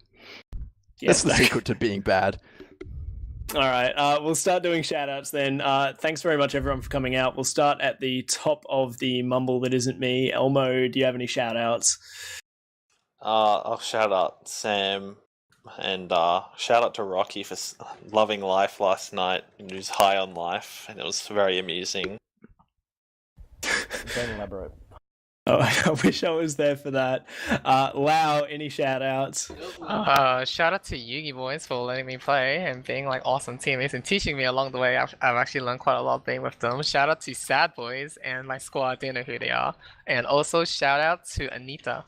Yeah, that's the secret to being bad. All right, we'll start doing shout-outs then. Thanks very much, everyone, for coming out. We'll start at the top of the mumble that isn't me. Elmo, do you have any shout-outs? I'll shout out Sam, and shout out to Rocky for loving life last night. He was high on life, and it was very amusing. Don't elaborate. Oh, I wish I was there for that. Lau, any shout-outs? Shout out to YUGIBOYS for letting me play and being like awesome teammates and teaching me along the way. I've actually learned quite a lot being with them. Shout out to Sad Boys and my squad, they know who they are. And also shout out to Anita.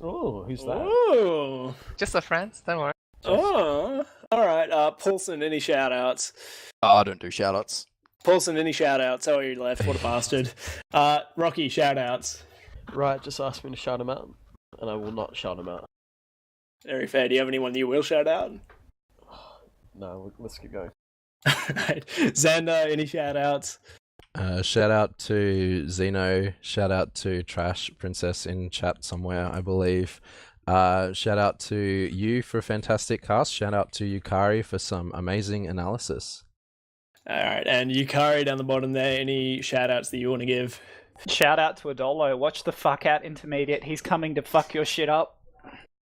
Oh, who's that? Oh, Just a friend, don't worry. oh, all right. Paulson, any shout-outs? I don't do shout-outs. Paulson, any shout-outs? Oh, you left. What a bastard. Rocky, shout-outs. Right, just ask me to shout him out, and I will not shout him out. Very fair. Do you have anyone you will shout out? No, let's keep going. Right. Xander, any shout-outs? Shout out to Zeno. Shout out to Trash Princess in chat somewhere, I believe. Shout out to you for a fantastic cast. Shout out to Yukari for some amazing analysis. All right, and Yukari down the bottom there, any shout-outs that you want to give? Shout out to Adolo. Watch the fuck out intermediate. He's coming to fuck your shit up.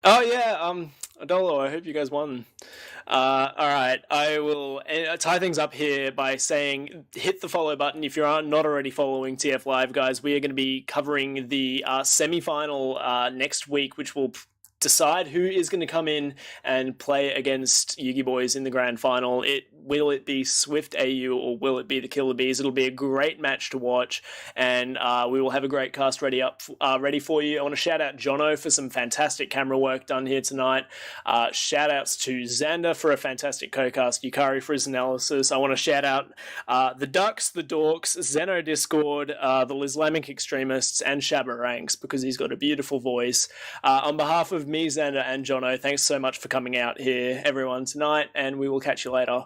Oh, yeah, Adolo, I hope you guys won. All right, I will tie things up here by saying hit the follow button if you're not already following TF Live, guys. We are going to be covering the semi-final next week, which will decide who is going to come in and play against YUGIBOYS in the grand final. Will it be Swift AU or will it be the Killer Bees? It'll be a great match to watch, and we will have a great cast ready for you. I want to shout out Johno for some fantastic camera work done here tonight. Shout outs to Xander for a fantastic co-cast, Yukari for his analysis. I want to shout out the Ducks, the Dorks, Zeno Discord, the Islamic extremists, and Shabba Ranks because he's got a beautiful voice. On behalf of me, Xander, and Johno, thanks so much for coming out here, everyone, tonight, and we will catch you later.